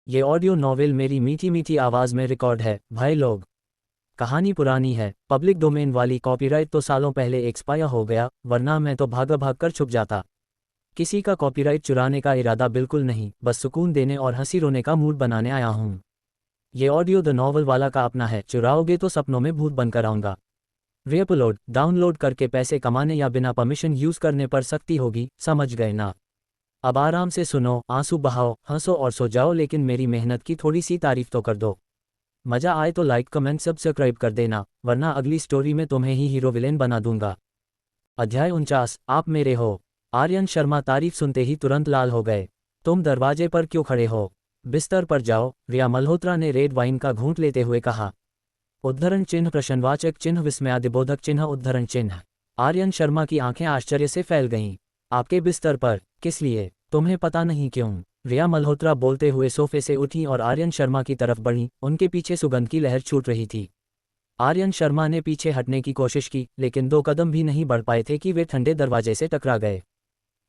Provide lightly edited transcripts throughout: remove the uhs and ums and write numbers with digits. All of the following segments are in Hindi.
ये ऑडियो नॉवेल मेरी मीठी मीठी आवाज़ में रिकॉर्ड है। भाई लोग, कहानी पुरानी है, पब्लिक डोमेन वाली कॉपीराइट तो सालों पहले एक्सपायर हो गया, वरना मैं तो भाग भाग कर छुप जाता। किसी का कॉपीराइट चुराने का इरादा बिल्कुल नहीं, बस सुकून देने और हंसी रोने का मूड बनाने आया हूँ। ये ऑडियो द नॉवल वाला का अपना है, चुराओगे तो सपनों में भूत बनकर आऊँगा। रीअपलोड डाउनलोड करके पैसे कमाने या बिना परमिशन यूज़ करने पर सख्ती होगी, समझ गए ना। अब आराम से सुनो, आंसू बहाओ, हंसो और सो जाओ, लेकिन मेरी मेहनत की थोड़ी सी तारीफ तो कर दो। मज़ा आए तो लाइक कमेंट सब्सक्राइब कर देना, वरना अगली स्टोरी में तुम्हें ही हीरो विलेन बना दूंगा। अध्याय 49, आप मेरे हो। आर्यन शर्मा तारीफ सुनते ही तुरंत लाल हो गए। तुम दरवाजे पर क्यों खड़े हो? बिस्तर पर जाओ, रिया मल्होत्रा ने रेड वाइन का घूंट लेते हुए कहा। उद्धरण चिन्ह, प्रश्नवाचक चिन्ह, विस्मयादिबोधक चिन्ह, उद्धरण चिन्ह। आर्यन शर्मा की आंखें आश्चर्य से फैल गईं। आपके बिस्तर पर? किस लिए? तुम्हें पता नहीं क्यों? रिया मल्होत्रा बोलते हुए सोफे से उठी और आर्यन शर्मा की तरफ बढ़ी, उनके पीछे सुगंध की लहर छूट रही थी। आर्यन शर्मा ने पीछे हटने की कोशिश की, लेकिन 2 कदम भी नहीं बढ़ पाए थे कि वे ठंडे दरवाजे से टकरा गए।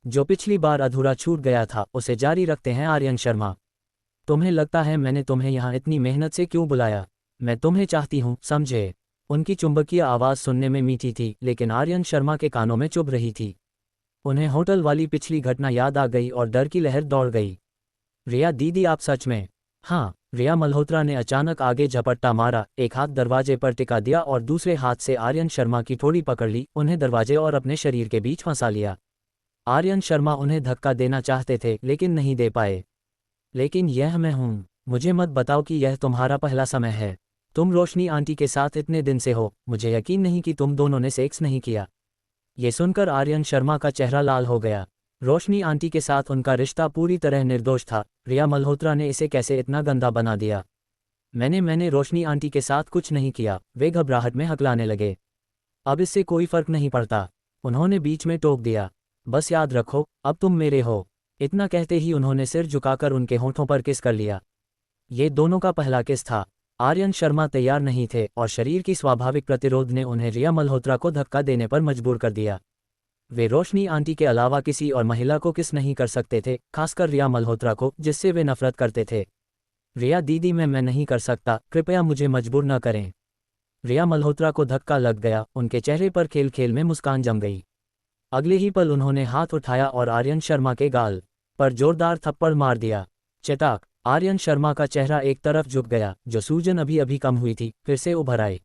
जो पिछली बार अधूरा छूट गया था, उसे जारी रखते हैं आर्यन शर्मा। तुम्हें लगता है मैंने तुम्हें यहाँ इतनी मेहनत से क्यों बुलाया? मैं तुम्हें चाहती हूँ, समझे? उनकी चुंबकीय आवाज़ सुनने में मीठी थी, लेकिन आर्यन शर्मा के कानों में चुभ रही थी। उन्हें होटल वाली पिछली घटना याद आ गई और डर की लहर दौड़ गई। रिया दीदी, आप सच में? हाँ, रिया मल्होत्रा ने अचानक आगे झपट्टा मारा, एक हाथ दरवाजे पर टिका दिया और दूसरे हाथ से आर्यन शर्मा की ठोड़ी पकड़ ली, उन्हें दरवाजे और अपने शरीर के बीच फंसा लिया। आर्यन शर्मा उन्हें धक्का देना चाहते थे, लेकिन नहीं दे पाए। लेकिन यह मैं हूँ। मुझे मत बताओ कि यह तुम्हारा पहला समय है। तुम रोशनी आंटी के साथ इतने दिन से हो, मुझे यकीन नहीं कि तुम दोनों ने सेक्स नहीं किया। ये सुनकर आर्यन शर्मा का चेहरा लाल हो गया। रोशनी आंटी के साथ उनका रिश्ता पूरी तरह निर्दोष था। रिया मल्होत्रा ने इसे कैसे इतना गंदा बना दिया? मैंने रोशनी आंटी के साथ कुछ नहीं किया, वे घबराहट में हकलाने लगे। अब इससे कोई फर्क नहीं पड़ता, उन्होंने बीच में टोक दिया। बस याद रखो, अब तुम मेरे हो। इतना कहते ही उन्होंने सिर झुकाकर उनके होंठों पर किस कर लिया। ये दोनों का पहला किस था। आर्यन शर्मा तैयार नहीं थे और शरीर की स्वाभाविक प्रतिरोध ने उन्हें रिया मल्होत्रा को धक्का देने पर मजबूर कर दिया। वे रोशनी आंटी के अलावा किसी और महिला को किस नहीं कर सकते थे, खासकर रिया मल्होत्रा को, जिससे वे नफरत करते थे। रिया दीदी, मैं नहीं कर सकता, कृपया मुझे मजबूर न करें। रिया मल्होत्रा को धक्का लग गया, उनके चेहरे पर खेल खेल में मुस्कान जम गई। अगले ही पल उन्होंने हाथ उठाया और आर्यन शर्मा के गाल पर जोरदार थप्पड़ मार दिया। चटाक! आर्यन शर्मा का चेहरा एक तरफ झुक गया, जो सूजन अभी अभी कम हुई थी, फिर से उभर आई।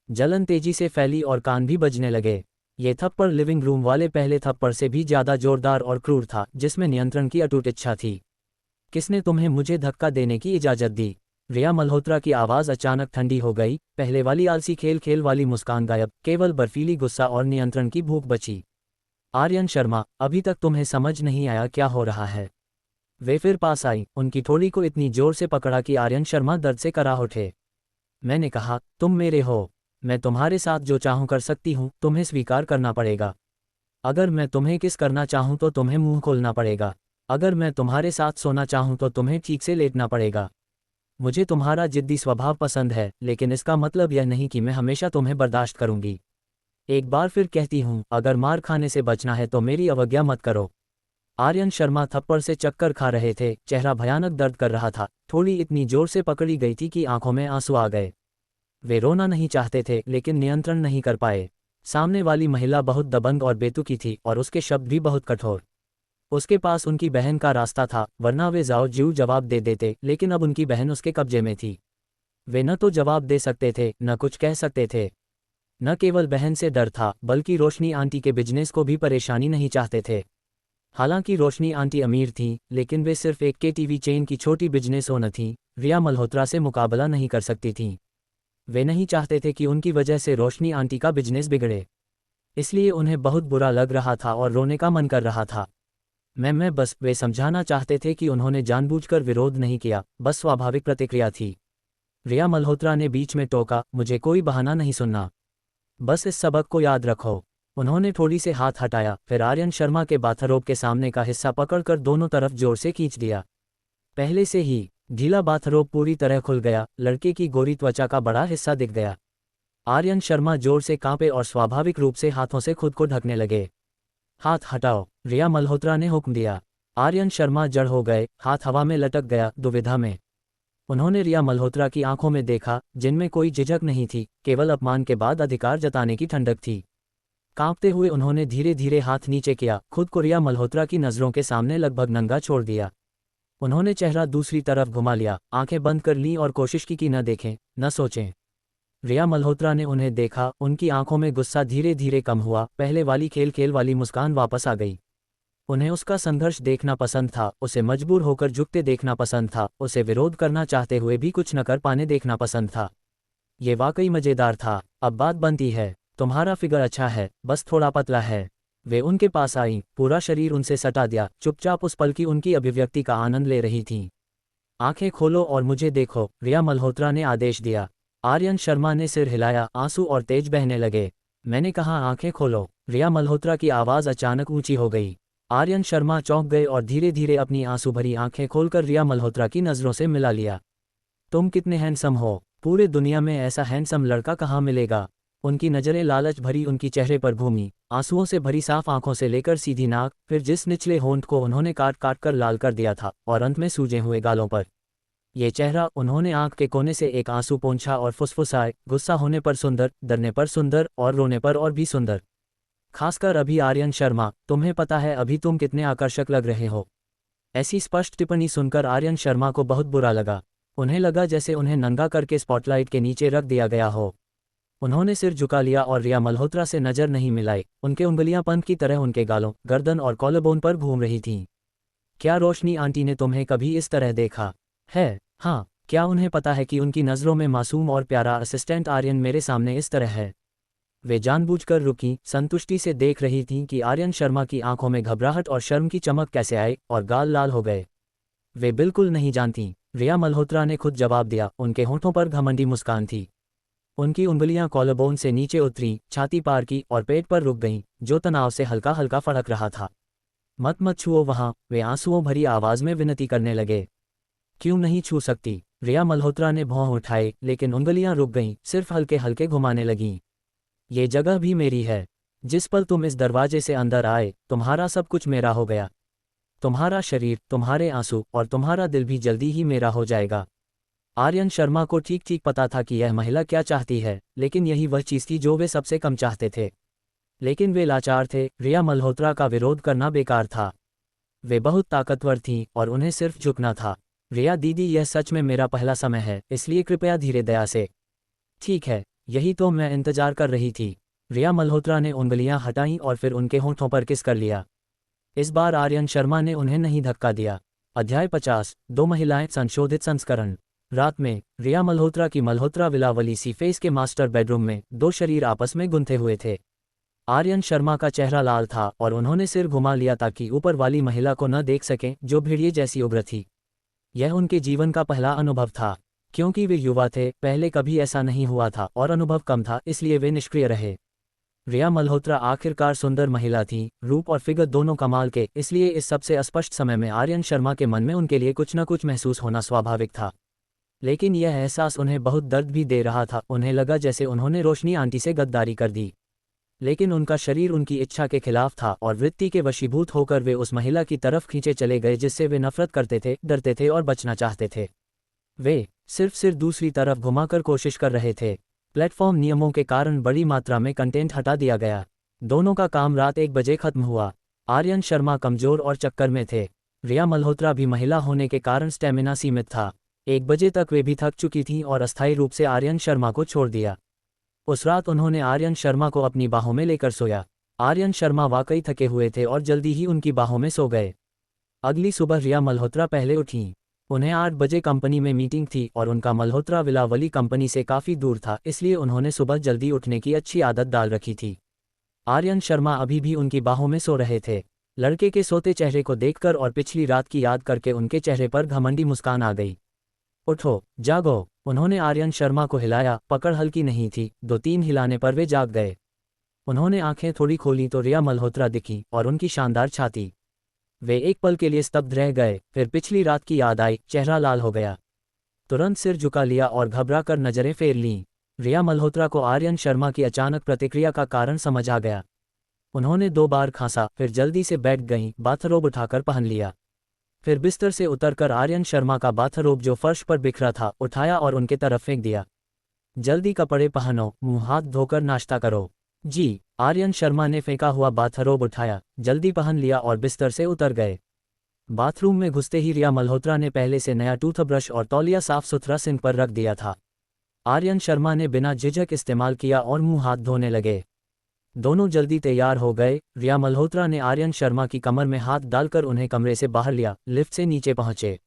जलन तेजी से फैली और कान भी बजने लगे। ये थप्पड़ लिविंग रूम वाले पहले थप्पड़ से भी ज्यादा जोरदार और क्रूर था, जिसमें नियंत्रण की अटूट इच्छा थी। किसने तुम्हें मुझे धक्का देने की इजाजत दी? रिया मल्होत्रा की आवाज़ अचानक ठंडी हो गई। पहले वाली आलसी खेल खेल वाली मुस्कान गायब, केवल बर्फीली गुस्सा और नियंत्रण की भूख बची। आर्यन शर्मा, अभी तक तुम्हें समझ नहीं आया क्या हो रहा है? वे फिर पास आई, उनकी ठोड़ी को इतनी जोर से पकड़ा कि आर्यन शर्मा दर्द से कराह उठे। मैंने कहा, तुम मेरे हो। मैं तुम्हारे साथ जो चाहूँ कर सकती हूँ, तुम्हें स्वीकार करना पड़ेगा। अगर मैं तुम्हें किस करना चाहूँ तो तुम्हें मुंह खोलना पड़ेगा। अगर मैं तुम्हारे साथ सोना चाहूँ तो तुम्हें ठीक से लेटना पड़ेगा। मुझे तुम्हारा जिद्दी स्वभाव पसंद है, लेकिन इसका मतलब यह नहीं कि मैं हमेशा तुम्हें बर्दाश्त करूंगी। एक बार फिर कहती हूँ, अगर मार खाने से बचना है तो मेरी अवज्ञा मत करो। आर्यन शर्मा थप्पड़ से चक्कर खा रहे थे, चेहरा भयानक दर्द कर रहा था, थोड़ी इतनी जोर से पकड़ी गई थी कि आंखों में आंसू आ गए। वे रोना नहीं चाहते थे, लेकिन नियंत्रण नहीं कर पाए। सामने वाली महिला बहुत दबंग और बेतुकी थी, और उसके शब्द भी बहुत कठोर। उसके पास उनकी बहन का रास्ता था, वरना वे जाओ जीव जवाब दे देते, लेकिन अब उनकी बहन उसके कब्जे में थी। वे न तो जवाब दे सकते थे, न कुछ कह सकते थे। न केवल बहन से डर था, बल्कि रोशनी आंटी के बिजनेस को भी परेशानी नहीं चाहते थे। हालांकि रोशनी आंटी अमीर थीं, लेकिन वे सिर्फ एक के टीवी चेन की छोटी बिजनेस ओनर थीं, रिया मल्होत्रा से मुकाबला नहीं कर सकती थीं। वे नहीं चाहते थे कि उनकी वजह से रोशनी आंटी का बिजनेस बिगड़े, इसलिए उन्हें बहुत बुरा लग रहा था और रोने का मन कर रहा था। मैं बस, वे समझाना चाहते थे कि उन्होंने जानबूझकर विरोध नहीं किया, बस स्वाभाविक प्रतिक्रिया थी। रिया मल्होत्रा ने बीच में टोका, मुझे कोई बहाना नहीं सुनना, बस इस सबक को याद रखो। उन्होंने थोड़ी से हाथ हटाया, फिर आर्यन शर्मा के बाथरोब के सामने का हिस्सा पकड़कर दोनों तरफ जोर से खींच दिया। पहले से ही ढीला बाथरोब पूरी तरह खुल गया, लड़के की गोरी त्वचा का बड़ा हिस्सा दिख गया। आर्यन शर्मा जोर से कांपे और स्वाभाविक रूप से हाथों से खुद को ढकने लगे। हाथ हटाओ, रिया मल्होत्रा ने हुक्म दिया। आर्यन शर्मा जड़ हो गए, हाथ हवा में लटक गया, दुविधा में। उन्होंने रिया मल्होत्रा की आंखों में देखा, जिनमें कोई झिझक नहीं थी, केवल अपमान के बाद अधिकार जताने की ठंडक थी। कांपते हुए उन्होंने धीरे धीरे हाथ नीचे किया, खुद को रिया मल्होत्रा की नज़रों के सामने लगभग नंगा छोड़ दिया। उन्होंने चेहरा दूसरी तरफ घुमा लिया, आंखें बंद कर लीं और कोशिश की कि न देखें, न सोचें। रिया मल्होत्रा ने उन्हें देखा, उनकी आंखों में गुस्सा धीरे धीरे कम हुआ, पहले वाली खेल वाली मुस्कान वापस आ गई। उन्हें उसका संघर्ष देखना पसंद था, उसे मजबूर होकर झुकते देखना पसंद था, उसे विरोध करना चाहते हुए भी कुछ न कर पाने देखना पसंद था। ये वाकई मजेदार था। अब बात बनती है, तुम्हारा फिगर अच्छा है, बस थोड़ा पतला है। वे उनके पास आईं, पूरा शरीर उनसे सटा दिया, चुपचाप उस पल की उनकी अभिव्यक्ति का आनंद ले रही थीं। आंखें खोलो और मुझे देखो, रिया मल्होत्रा ने आदेश दिया। आर्यन शर्मा ने सिर हिलाया, आंसू और तेज बहने लगे। मैंने कहा आंखें खोलो। रिया मल्होत्रा की आवाज़ अचानक ऊंची हो गई। आर्यन शर्मा चौंक गए और धीरे धीरे अपनी आंसू भरी आंखें खोलकर रिया मल्होत्रा की नज़रों से मिला लिया। तुम कितने हैंडसम हो, पूरे दुनिया में ऐसा हैंडसम लड़का कहाँ मिलेगा। उनकी नज़रें लालच भरी उनकी चेहरे पर घूमी, आंसुओं से भरी साफ आंखों से लेकर सीधी नाक, फिर जिस निचले होंठ को उन्होंने काट काट कर लाल कर दिया था, और अंत में सूजे हुए गालों पर ये चेहरा। उन्होंने आंख के कोने से एक आंसू पोंछा और फुसफुसाए, गुस्सा होने पर सुंदर, डरने पर सुंदर, और रोने पर और भी सुंदर। खासकर अभी आर्यन शर्मा, तुम्हें पता है अभी तुम कितने आकर्षक लग रहे हो। ऐसी स्पष्ट टिप्पणी सुनकर आर्यन शर्मा को बहुत बुरा लगा। उन्हें लगा जैसे उन्हें नंगा करके स्पॉटलाइट के नीचे रख दिया गया हो। उन्होंने सिर झुका लिया और रिया मल्होत्रा से नजर नहीं मिलाई। उनके उंगलियां पंख की तरह उनके गालों, गर्दन और कॉलरबोन पर घूम रही थीं। क्या रोशनी आंटी ने तुम्हें कभी इस तरह देखा है? हाँ, क्या उन्हें पता है कि उनकी नज़रों में मासूम और प्यारा असिस्टेंट आर्यन मेरे सामने इस तरह है? वे जानबूझकर रुकीं, संतुष्टि से देख रही थीं कि आर्यन शर्मा की आंखों में घबराहट और शर्म की चमक कैसे आए, और गाल लाल हो गए। वे बिल्कुल नहीं जानतीं, रिया मल्होत्रा ने खुद जवाब दिया। उनके होंठों पर घमंडी मुस्कान थी। उनकी उंगलियां कॉलरबोन से नीचे उतरीं, छाती पार की और पेट पर रुक गईं, जो तनाव से हल्का हल्का फड़क रहा था। मत मत छुओ वहां, वे आंसुओं भरी आवाज में विनती करने लगे। क्यों नहीं छू सकती? रिया मल्होत्रा ने भौं उठाए, लेकिन उंगलियां रुक गईं, सिर्फ हल्के हल्के घुमाने लगीं। ये जगह भी मेरी है। जिस पल तुम इस दरवाजे से अंदर आए, तुम्हारा सब कुछ मेरा हो गया। तुम्हारा शरीर, तुम्हारे आंसू और तुम्हारा दिल भी जल्दी ही मेरा हो जाएगा। आर्यन शर्मा को ठीक ठीक पता था कि यह महिला क्या चाहती है, लेकिन यही वह चीज़ थी जो वे सबसे कम चाहते थे। लेकिन वे लाचार थे, रिया मल्होत्रा का विरोध करना बेकार था। वे बहुत ताकतवर थीं और उन्हें सिर्फ झुकना था। रिया दीदी, यह सच में मेरा पहला समय है, इसलिए कृपया धीरे दया से। ठीक है, यही तो मैं इंतजार कर रही थी। रिया मल्होत्रा ने उंगलियां हटाईं और फिर उनके होंठों पर किस कर लिया। इस बार आर्यन शर्मा ने उन्हें नहीं धक्का दिया। अध्याय 50, दो महिलाएं, संशोधित संस्करण। रात में रिया मल्होत्रा की मल्होत्रा विलावली सी फेस के मास्टर बेडरूम में दो शरीर आपस में गुंथे हुए थे। आर्यन शर्मा का चेहरा लाल था और उन्होंने सिर घुमा लिया ताकि ऊपर वाली महिला को न देख सकें, जो भेड़िए जैसी उग्र थी। यह उनके जीवन का पहला अनुभव था। क्योंकि वे युवा थे, पहले कभी ऐसा नहीं हुआ था और अनुभव कम था, इसलिए वे निष्क्रिय रहे। रिया मल्होत्रा आखिरकार सुंदर महिला थी, रूप और फिगर दोनों कमाल के, इसलिए इस सबसे अस्पष्ट समय में आर्यन शर्मा के मन में उनके लिए कुछ न कुछ महसूस होना स्वाभाविक था। लेकिन यह एहसास उन्हें बहुत दर्द भी दे रहा था। उन्हें लगा जैसे उन्होंने रोशनी आंटी से गद्दारी कर दी। लेकिन उनका शरीर उनकी इच्छा के खिलाफ था और वृत्ति के वशीभूत होकर वे उस महिला की तरफ खींचे चले गए जिससे वे नफरत करते थे, डरते थे और बचना चाहते थे। वे सिर्फ सिर दूसरी तरफ घुमाकर कोशिश कर रहे थे। प्लेटफॉर्म नियमों के कारण बड़ी मात्रा में कंटेंट हटा दिया गया। दोनों का काम रात 1 बजे खत्म हुआ। आर्यन शर्मा कमजोर और चक्कर में थे। रिया मल्होत्रा भी महिला होने के कारण स्टेमिना सीमित था। 1 बजे तक वे भी थक चुकी थीं और अस्थायी रूप से आर्यन शर्मा को छोड़ दिया। उस रात उन्होंने आर्यन शर्मा को अपनी बाहों में लेकर सोया। आर्यन शर्मा वाकई थके हुए थे और जल्दी ही उनकी बाहों में सो गए। अगली सुबह रिया मल्होत्रा पहले उठीं। उन्हें 8 बजे कंपनी में मीटिंग थी और उनका मल्होत्रा विलावली कंपनी से काफ़ी दूर था, इसलिए उन्होंने सुबह जल्दी उठने की अच्छी आदत डाल रखी थी। आर्यन शर्मा अभी भी उनकी बाहों में सो रहे थे। लड़के के सोते चेहरे को देखकर और पिछली रात की याद करके उनके चेहरे पर घमंडी मुस्कान आ गई। उठो, जागो, उन्होंने आर्यन शर्मा को हिलाया। पकड़ हल्की नहीं थी, 2-3 हिलाने पर वे जाग गए। उन्होंने आंखें थोड़ी खोली तो रिया मल्होत्रा दिखी और उनकी शानदार छाती। वे एक पल के लिए स्तब्ध रह गए, फिर पिछली रात की याद आई, चेहरा लाल हो गया। तुरंत सिर झुका लिया और घबरा कर नजरें फेर लीं। रिया मल्होत्रा को आर्यन शर्मा की अचानक प्रतिक्रिया का कारण समझ आ गया। उन्होंने 2 बार खांसा, फिर जल्दी से बैठ गईं, बाथरोब उठाकर पहन लिया। फिर बिस्तर से उतरकर आर्यन शर्मा का बाथरोब जो फर्श पर बिखरा था उठाया और उनके तरफ फेंक दिया। जल्दी कपड़े पहनो, मुंह हाथ धोकर नाश्ता करो। जी। आर्यन शर्मा ने फेंका हुआ बाथरोब उठाया, जल्दी पहन लिया और बिस्तर से उतर गए। बाथरूम में घुसते ही रिया मल्होत्रा ने पहले से नया टूथब्रश और तौलिया साफ सुथरा सिंक पर रख दिया था। आर्यन शर्मा ने बिना झिझक इस्तेमाल किया और मुंह हाथ धोने लगे। दोनों जल्दी तैयार हो गए। रिया मल्होत्रा ने आर्यन शर्मा की कमर में हाथ डालकर उन्हें कमरे से बाहर लिया, लिफ्ट से नीचे पहुंचे।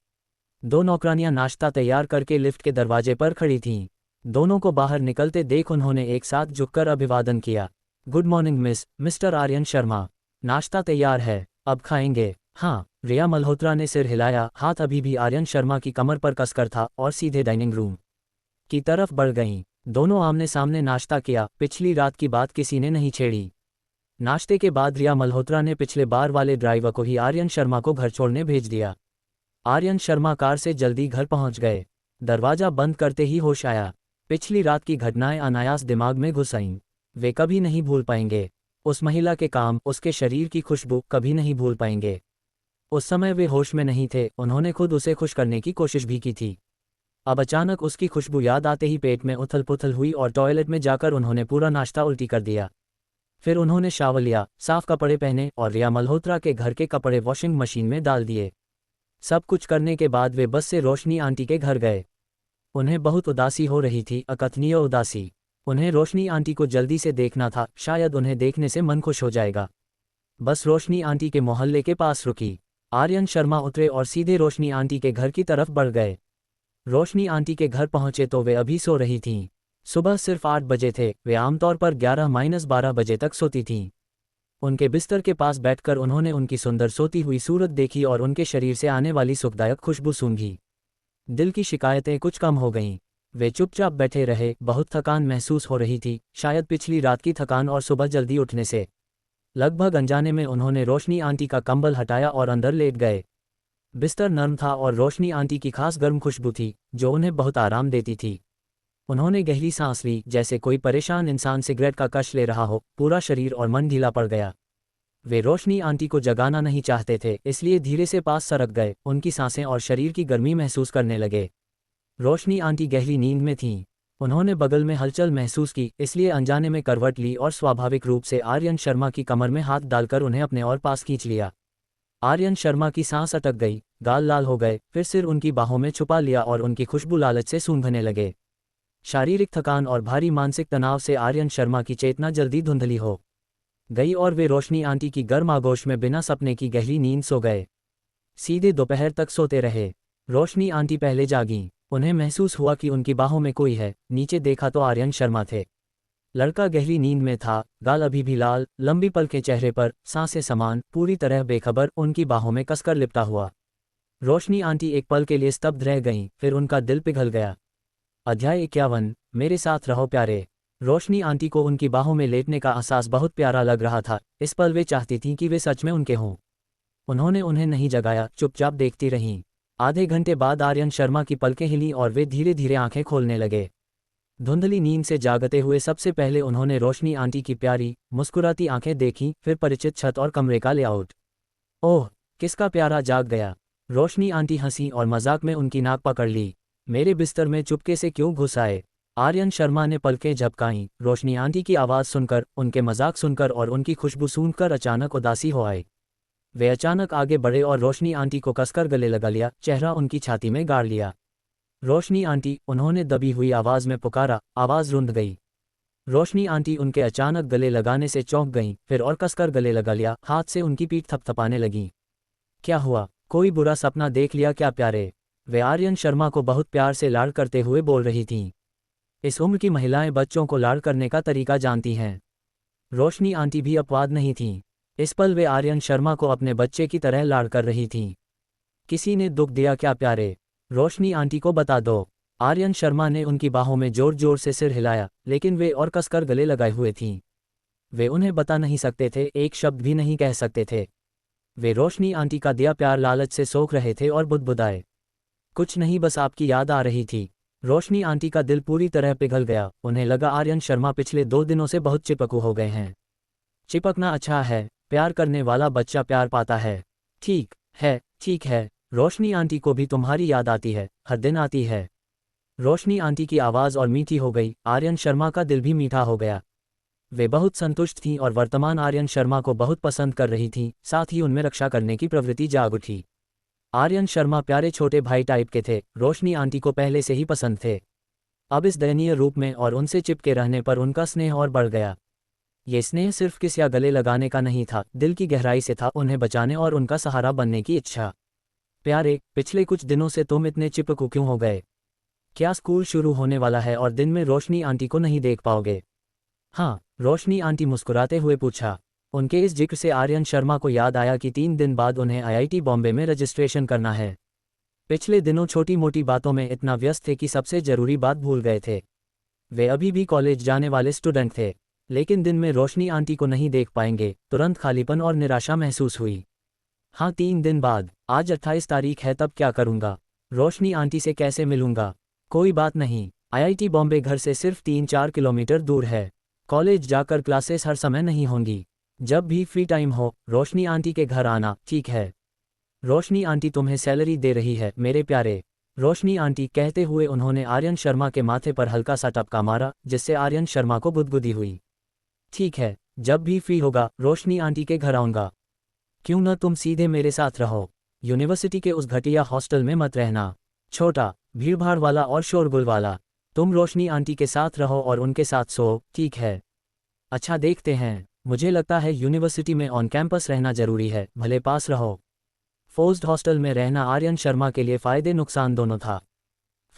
दो नौकरानियां नाश्ता तैयार करके लिफ्ट के दरवाजे पर खड़ी थीं। दोनों को बाहर निकलते देख उन्होंने एक साथ झुककर अभिवादन किया। Good morning mister Aryan Sharma. नाश्ता तैयार है, अब खाएंगे? हाँ। रिया मल्होत्रा ने सिर हिलाया, हाथ अभी भी आर्यन शर्मा की कमर पर कसकर था और सीधे डाइनिंग रूम की तरफ बढ़ गईं। दोनों आमने सामने नाश्ता किया। पिछली रात की बात किसी ने नहीं छेड़ी। नाश्ते के बाद रिया मल्होत्रा ने पिछले बार वाले ड्राइवर को ही आर्यन शर्मा को घर छोड़ने भेज दिया। आर्यन शर्मा कार से जल्दी घर पहुंच गए। दरवाजा बंद करते ही होश आया। पिछली रात की घटनाएं अनायास दिमाग में घुस आईं। वे कभी नहीं भूल पाएंगे। उस महिला के काम, उसके शरीर की खुशबू कभी नहीं भूल पाएंगे। उस समय वे होश में नहीं थे, उन्होंने खुद उसे खुश करने की कोशिश भी की थी। अब अचानक उसकी खुशबू याद आते ही पेट में उथल पुथल हुई और टॉयलेट में जाकर उन्होंने पूरा नाश्ता उल्टी कर दिया। फिर उन्होंने शावर लिया, साफ कपड़े पहने और रिया मल्होत्रा के घर के कपड़े वॉशिंग मशीन में डाल दिए। सब कुछ करने के बाद वे बस से रोशनी आंटी के घर गए। उन्हें बहुत उदासी हो रही थी, अकथनीय उदासी। उन्हें रोशनी आंटी को जल्दी से देखना था, शायद उन्हें देखने से मन खुश हो जाएगा। बस रोशनी आंटी के मोहल्ले के पास रुकी। आर्यन शर्मा उतरे और सीधे रोशनी आंटी के घर की तरफ बढ़ गए। रोशनी आंटी के घर पहुंचे तो वे अभी सो रही थीं। सुबह सिर्फ 8 बजे थे। वे आमतौर पर 11-12 बजे तक सोती थीं। उनके बिस्तर के पास बैठकर उन्होंने उनकी सुंदर सोती हुई सूरत देखी और उनके शरीर से आने वाली सुखदायक खुशबू सूंघी। दिल की शिकायतें कुछ कम हो गईं। वे चुपचाप बैठे रहे। बहुत थकान महसूस हो रही थी, शायद पिछली रात की थकान और सुबह जल्दी उठने से। लगभग अनजाने में उन्होंने रोशनी आंटी का कंबल हटाया और अंदर लेट गए। बिस्तर नर्म था और रोशनी आंटी की खास गर्म खुशबू थी जो उन्हें बहुत आराम देती थी। उन्होंने गहरी सांस ली, जैसे कोई परेशान इंसान सिगरेट का कश ले रहा हो। पूरा शरीर और मन ढीला पड़ गया। वे रोशनी आंटी को जगाना नहीं चाहते थे, इसलिए धीरे से पास सरक गए, उनकी सांसें और शरीर की गर्मी महसूस करने लगे। रोशनी आंटी गहरी नींद में थीं। उन्होंने बगल में हलचल महसूस की, इसलिए अनजाने में करवट ली और स्वाभाविक रूप से आर्यन शर्मा की कमर में हाथ डालकर उन्हें अपने और पास खींच लिया। आर्यन शर्मा की सांस अटक गई, गाल लाल हो गए, फिर सिर उनकी बाहों में छुपा लिया और उनकी खुशबू लालच से सूंघने लगे। शारीरिक थकान और भारी मानसिक तनाव से आर्यन शर्मा की चेतना जल्दी धुंधली हो गई और वे रोशनी आंटी की गर्म आगोश में बिना सपने की गहरी नींद सो गए। सीधे दोपहर तक सोते रहे। रोशनी आंटी पहले जागीं। उन्हें महसूस हुआ कि उनकी बाहों में कोई है। नीचे देखा तो आर्यन शर्मा थे। लड़का गहरी नींद में था, गाल अभी भी लाल, लंबी पलकें चेहरे पर, सांसें समान, पूरी तरह बेखबर, उनकी बाहों में कसकर लिपटा हुआ। रोशनी आंटी एक पल के लिए स्तब्ध रह गईं, फिर उनका दिल पिघल गया। अध्याय 51। मेरे साथ रहो प्यारे। रोशनी आंटी को उनकी बाहों में लेटने का एहसास बहुत प्यारा लग रहा था। इस पल वे चाहती थीं कि वे सच में उनके हों। उन्होंने उन्हें नहीं जगाया, चुपचाप देखती रहीं। आधे घंटे बाद आर्यन शर्मा की पलकें हिलीं और वे धीरे धीरे आंखें खोलने लगे। धुंधली नींद से जागते हुए सबसे पहले उन्होंने रोशनी आंटी की प्यारी, मुस्कुराती आंखें देखीं, फिर परिचित छत और कमरे का लेआउट। ओह, किसका प्यारा जाग गया। रोशनी आंटी हंसी और मजाक में उनकी नाक पकड़ ली। मेरे बिस्तर में चुपके से क्यों घुस आए? आर्यन शर्मा ने पलकें झपकाईं। रोशनी आंटी की आवाज़ सुनकर, उनके मजाक सुनकर और उनकी खुशबू सूंघकर अचानक उदासी हो आए। वे अचानक आगे बढ़े और रोशनी आंटी को कसकर गले लगा लिया, चेहरा उनकी छाती में गाड़ लिया। रोशनी आंटी, उन्होंने दबी हुई आवाज़ में पुकारा। आवाज़ रुंध गई। रोशनी आंटी उनके अचानक गले लगाने से चौंक गईं, फिर और कसकर गले लगा लिया, हाथ से उनकी पीठ थपथपाने लगीं। क्या हुआ? कोई बुरा सपना देख लिया क्या प्यारे? वे आर्यन शर्मा को बहुत प्यार से लाड़ करते हुए बोल रही थीं। इस उम्र की महिलाएं बच्चों को लाड़ करने का तरीका जानती हैं। रोशनी आंटी भी अपवाद नहीं थीं। इस पल वे आर्यन शर्मा को अपने बच्चे की तरह लाड़ कर रही थीं। किसी ने दुख दिया क्या प्यारे? रोशनी आंटी को बता दो। आर्यन शर्मा ने उनकी बाहों में जोर जोर से सिर हिलाया, लेकिन वे और कसकर गले लगाए हुए थीं। वे उन्हें बता नहीं सकते थे, एक शब्द भी नहीं कह सकते थे। वे रोशनी आंटी का दिया प्यार लालच से सोख रहे थे और बुदबुदाए। कुछ नहीं, बस आपकी याद आ रही थी। रोशनी आंटी का दिल पूरी तरह पिघल गया। उन्हें लगा आर्यन शर्मा पिछले 2 दिनों से बहुत चिपकू हो गए हैं। चिपकना अच्छा है, प्यार करने वाला बच्चा प्यार पाता है। ठीक है, रोशनी आंटी को भी तुम्हारी याद आती है, हर दिन आती है। रोशनी आंटी की आवाज़ और मीठी हो गई। आर्यन शर्मा का दिल भी मीठा हो गया। वे बहुत संतुष्ट थीं और वर्तमान आर्यन शर्मा को बहुत पसंद कर रही थीं, साथ ही उनमें रक्षा करने की प्रवृत्ति जाग उठी। आर्यन शर्मा प्यारे छोटे भाई टाइप के थे, रोशनी आंटी को पहले से ही पसंद थे। अब इस दयनीय रूप में और उनसे चिपके रहने पर उनका स्नेह और बढ़ गया। ये स्नेह सिर्फ किस या गले लगाने का नहीं था, दिल की गहराई से था, उन्हें बचाने और उनका सहारा बनने की इच्छा। प्यारे, पिछले कुछ दिनों से तुम इतने चिपकू क्यों हो गए? क्या स्कूल शुरू होने वाला है और दिन में रोशनी आंटी को नहीं देख पाओगे? हाँ, रोशनी आंटी मुस्कुराते हुए पूछा। उनके इस जिक्र से आर्यन शर्मा को याद आया कि 3 दिन बाद उन्हें आईआईटी बॉम्बे में रजिस्ट्रेशन करना है। पिछले दिनों छोटी मोटी बातों में इतना व्यस्त थे कि सबसे जरूरी बात भूल गए थे। वे अभी भी कॉलेज जाने वाले स्टूडेंट थे, लेकिन दिन में रोशनी आंटी को नहीं देख पाएंगे, तुरंत खालीपन और निराशा महसूस हुई। हाँ, 3 दिन बाद, आज 28 तारीख है, तब क्या करूँगा? रोशनी आंटी से कैसे मिलूंगा? कोई बात नहीं, आईआईटी बॉम्बे घर से सिर्फ 3-4 किलोमीटर दूर है। कॉलेज जाकर क्लासेस हर समय नहीं होंगी। जब भी फ्री टाइम हो, रोशनी आंटी के घर आना, ठीक है? रोशनी आंटी तुम्हें सैलरी दे रही है मेरे प्यारे। रोशनी आंटी कहते हुए उन्होंने आर्यन शर्मा के माथे पर हल्का सा टपका मारा, जिससे आर्यन शर्मा को गुदगुदी हुई। ठीक है, जब भी फ्री होगा रोशनी आंटी के घर आऊँगा। क्यों न तुम सीधे मेरे साथ रहो? यूनिवर्सिटी के उस घटिया हॉस्टल में मत रहना, छोटा, भीड़भाड़ वाला और शोरगुल वाला। तुम रोशनी आंटी के साथ रहो और उनके साथ सो, ठीक है? अच्छा, देखते हैं। मुझे लगता है यूनिवर्सिटी में ऑन कैंपस रहना जरूरी है, भले पास रहो। फोर्स्ड हॉस्टल में रहना आर्यन शर्मा के लिए फ़ायदे नुकसान दोनों था।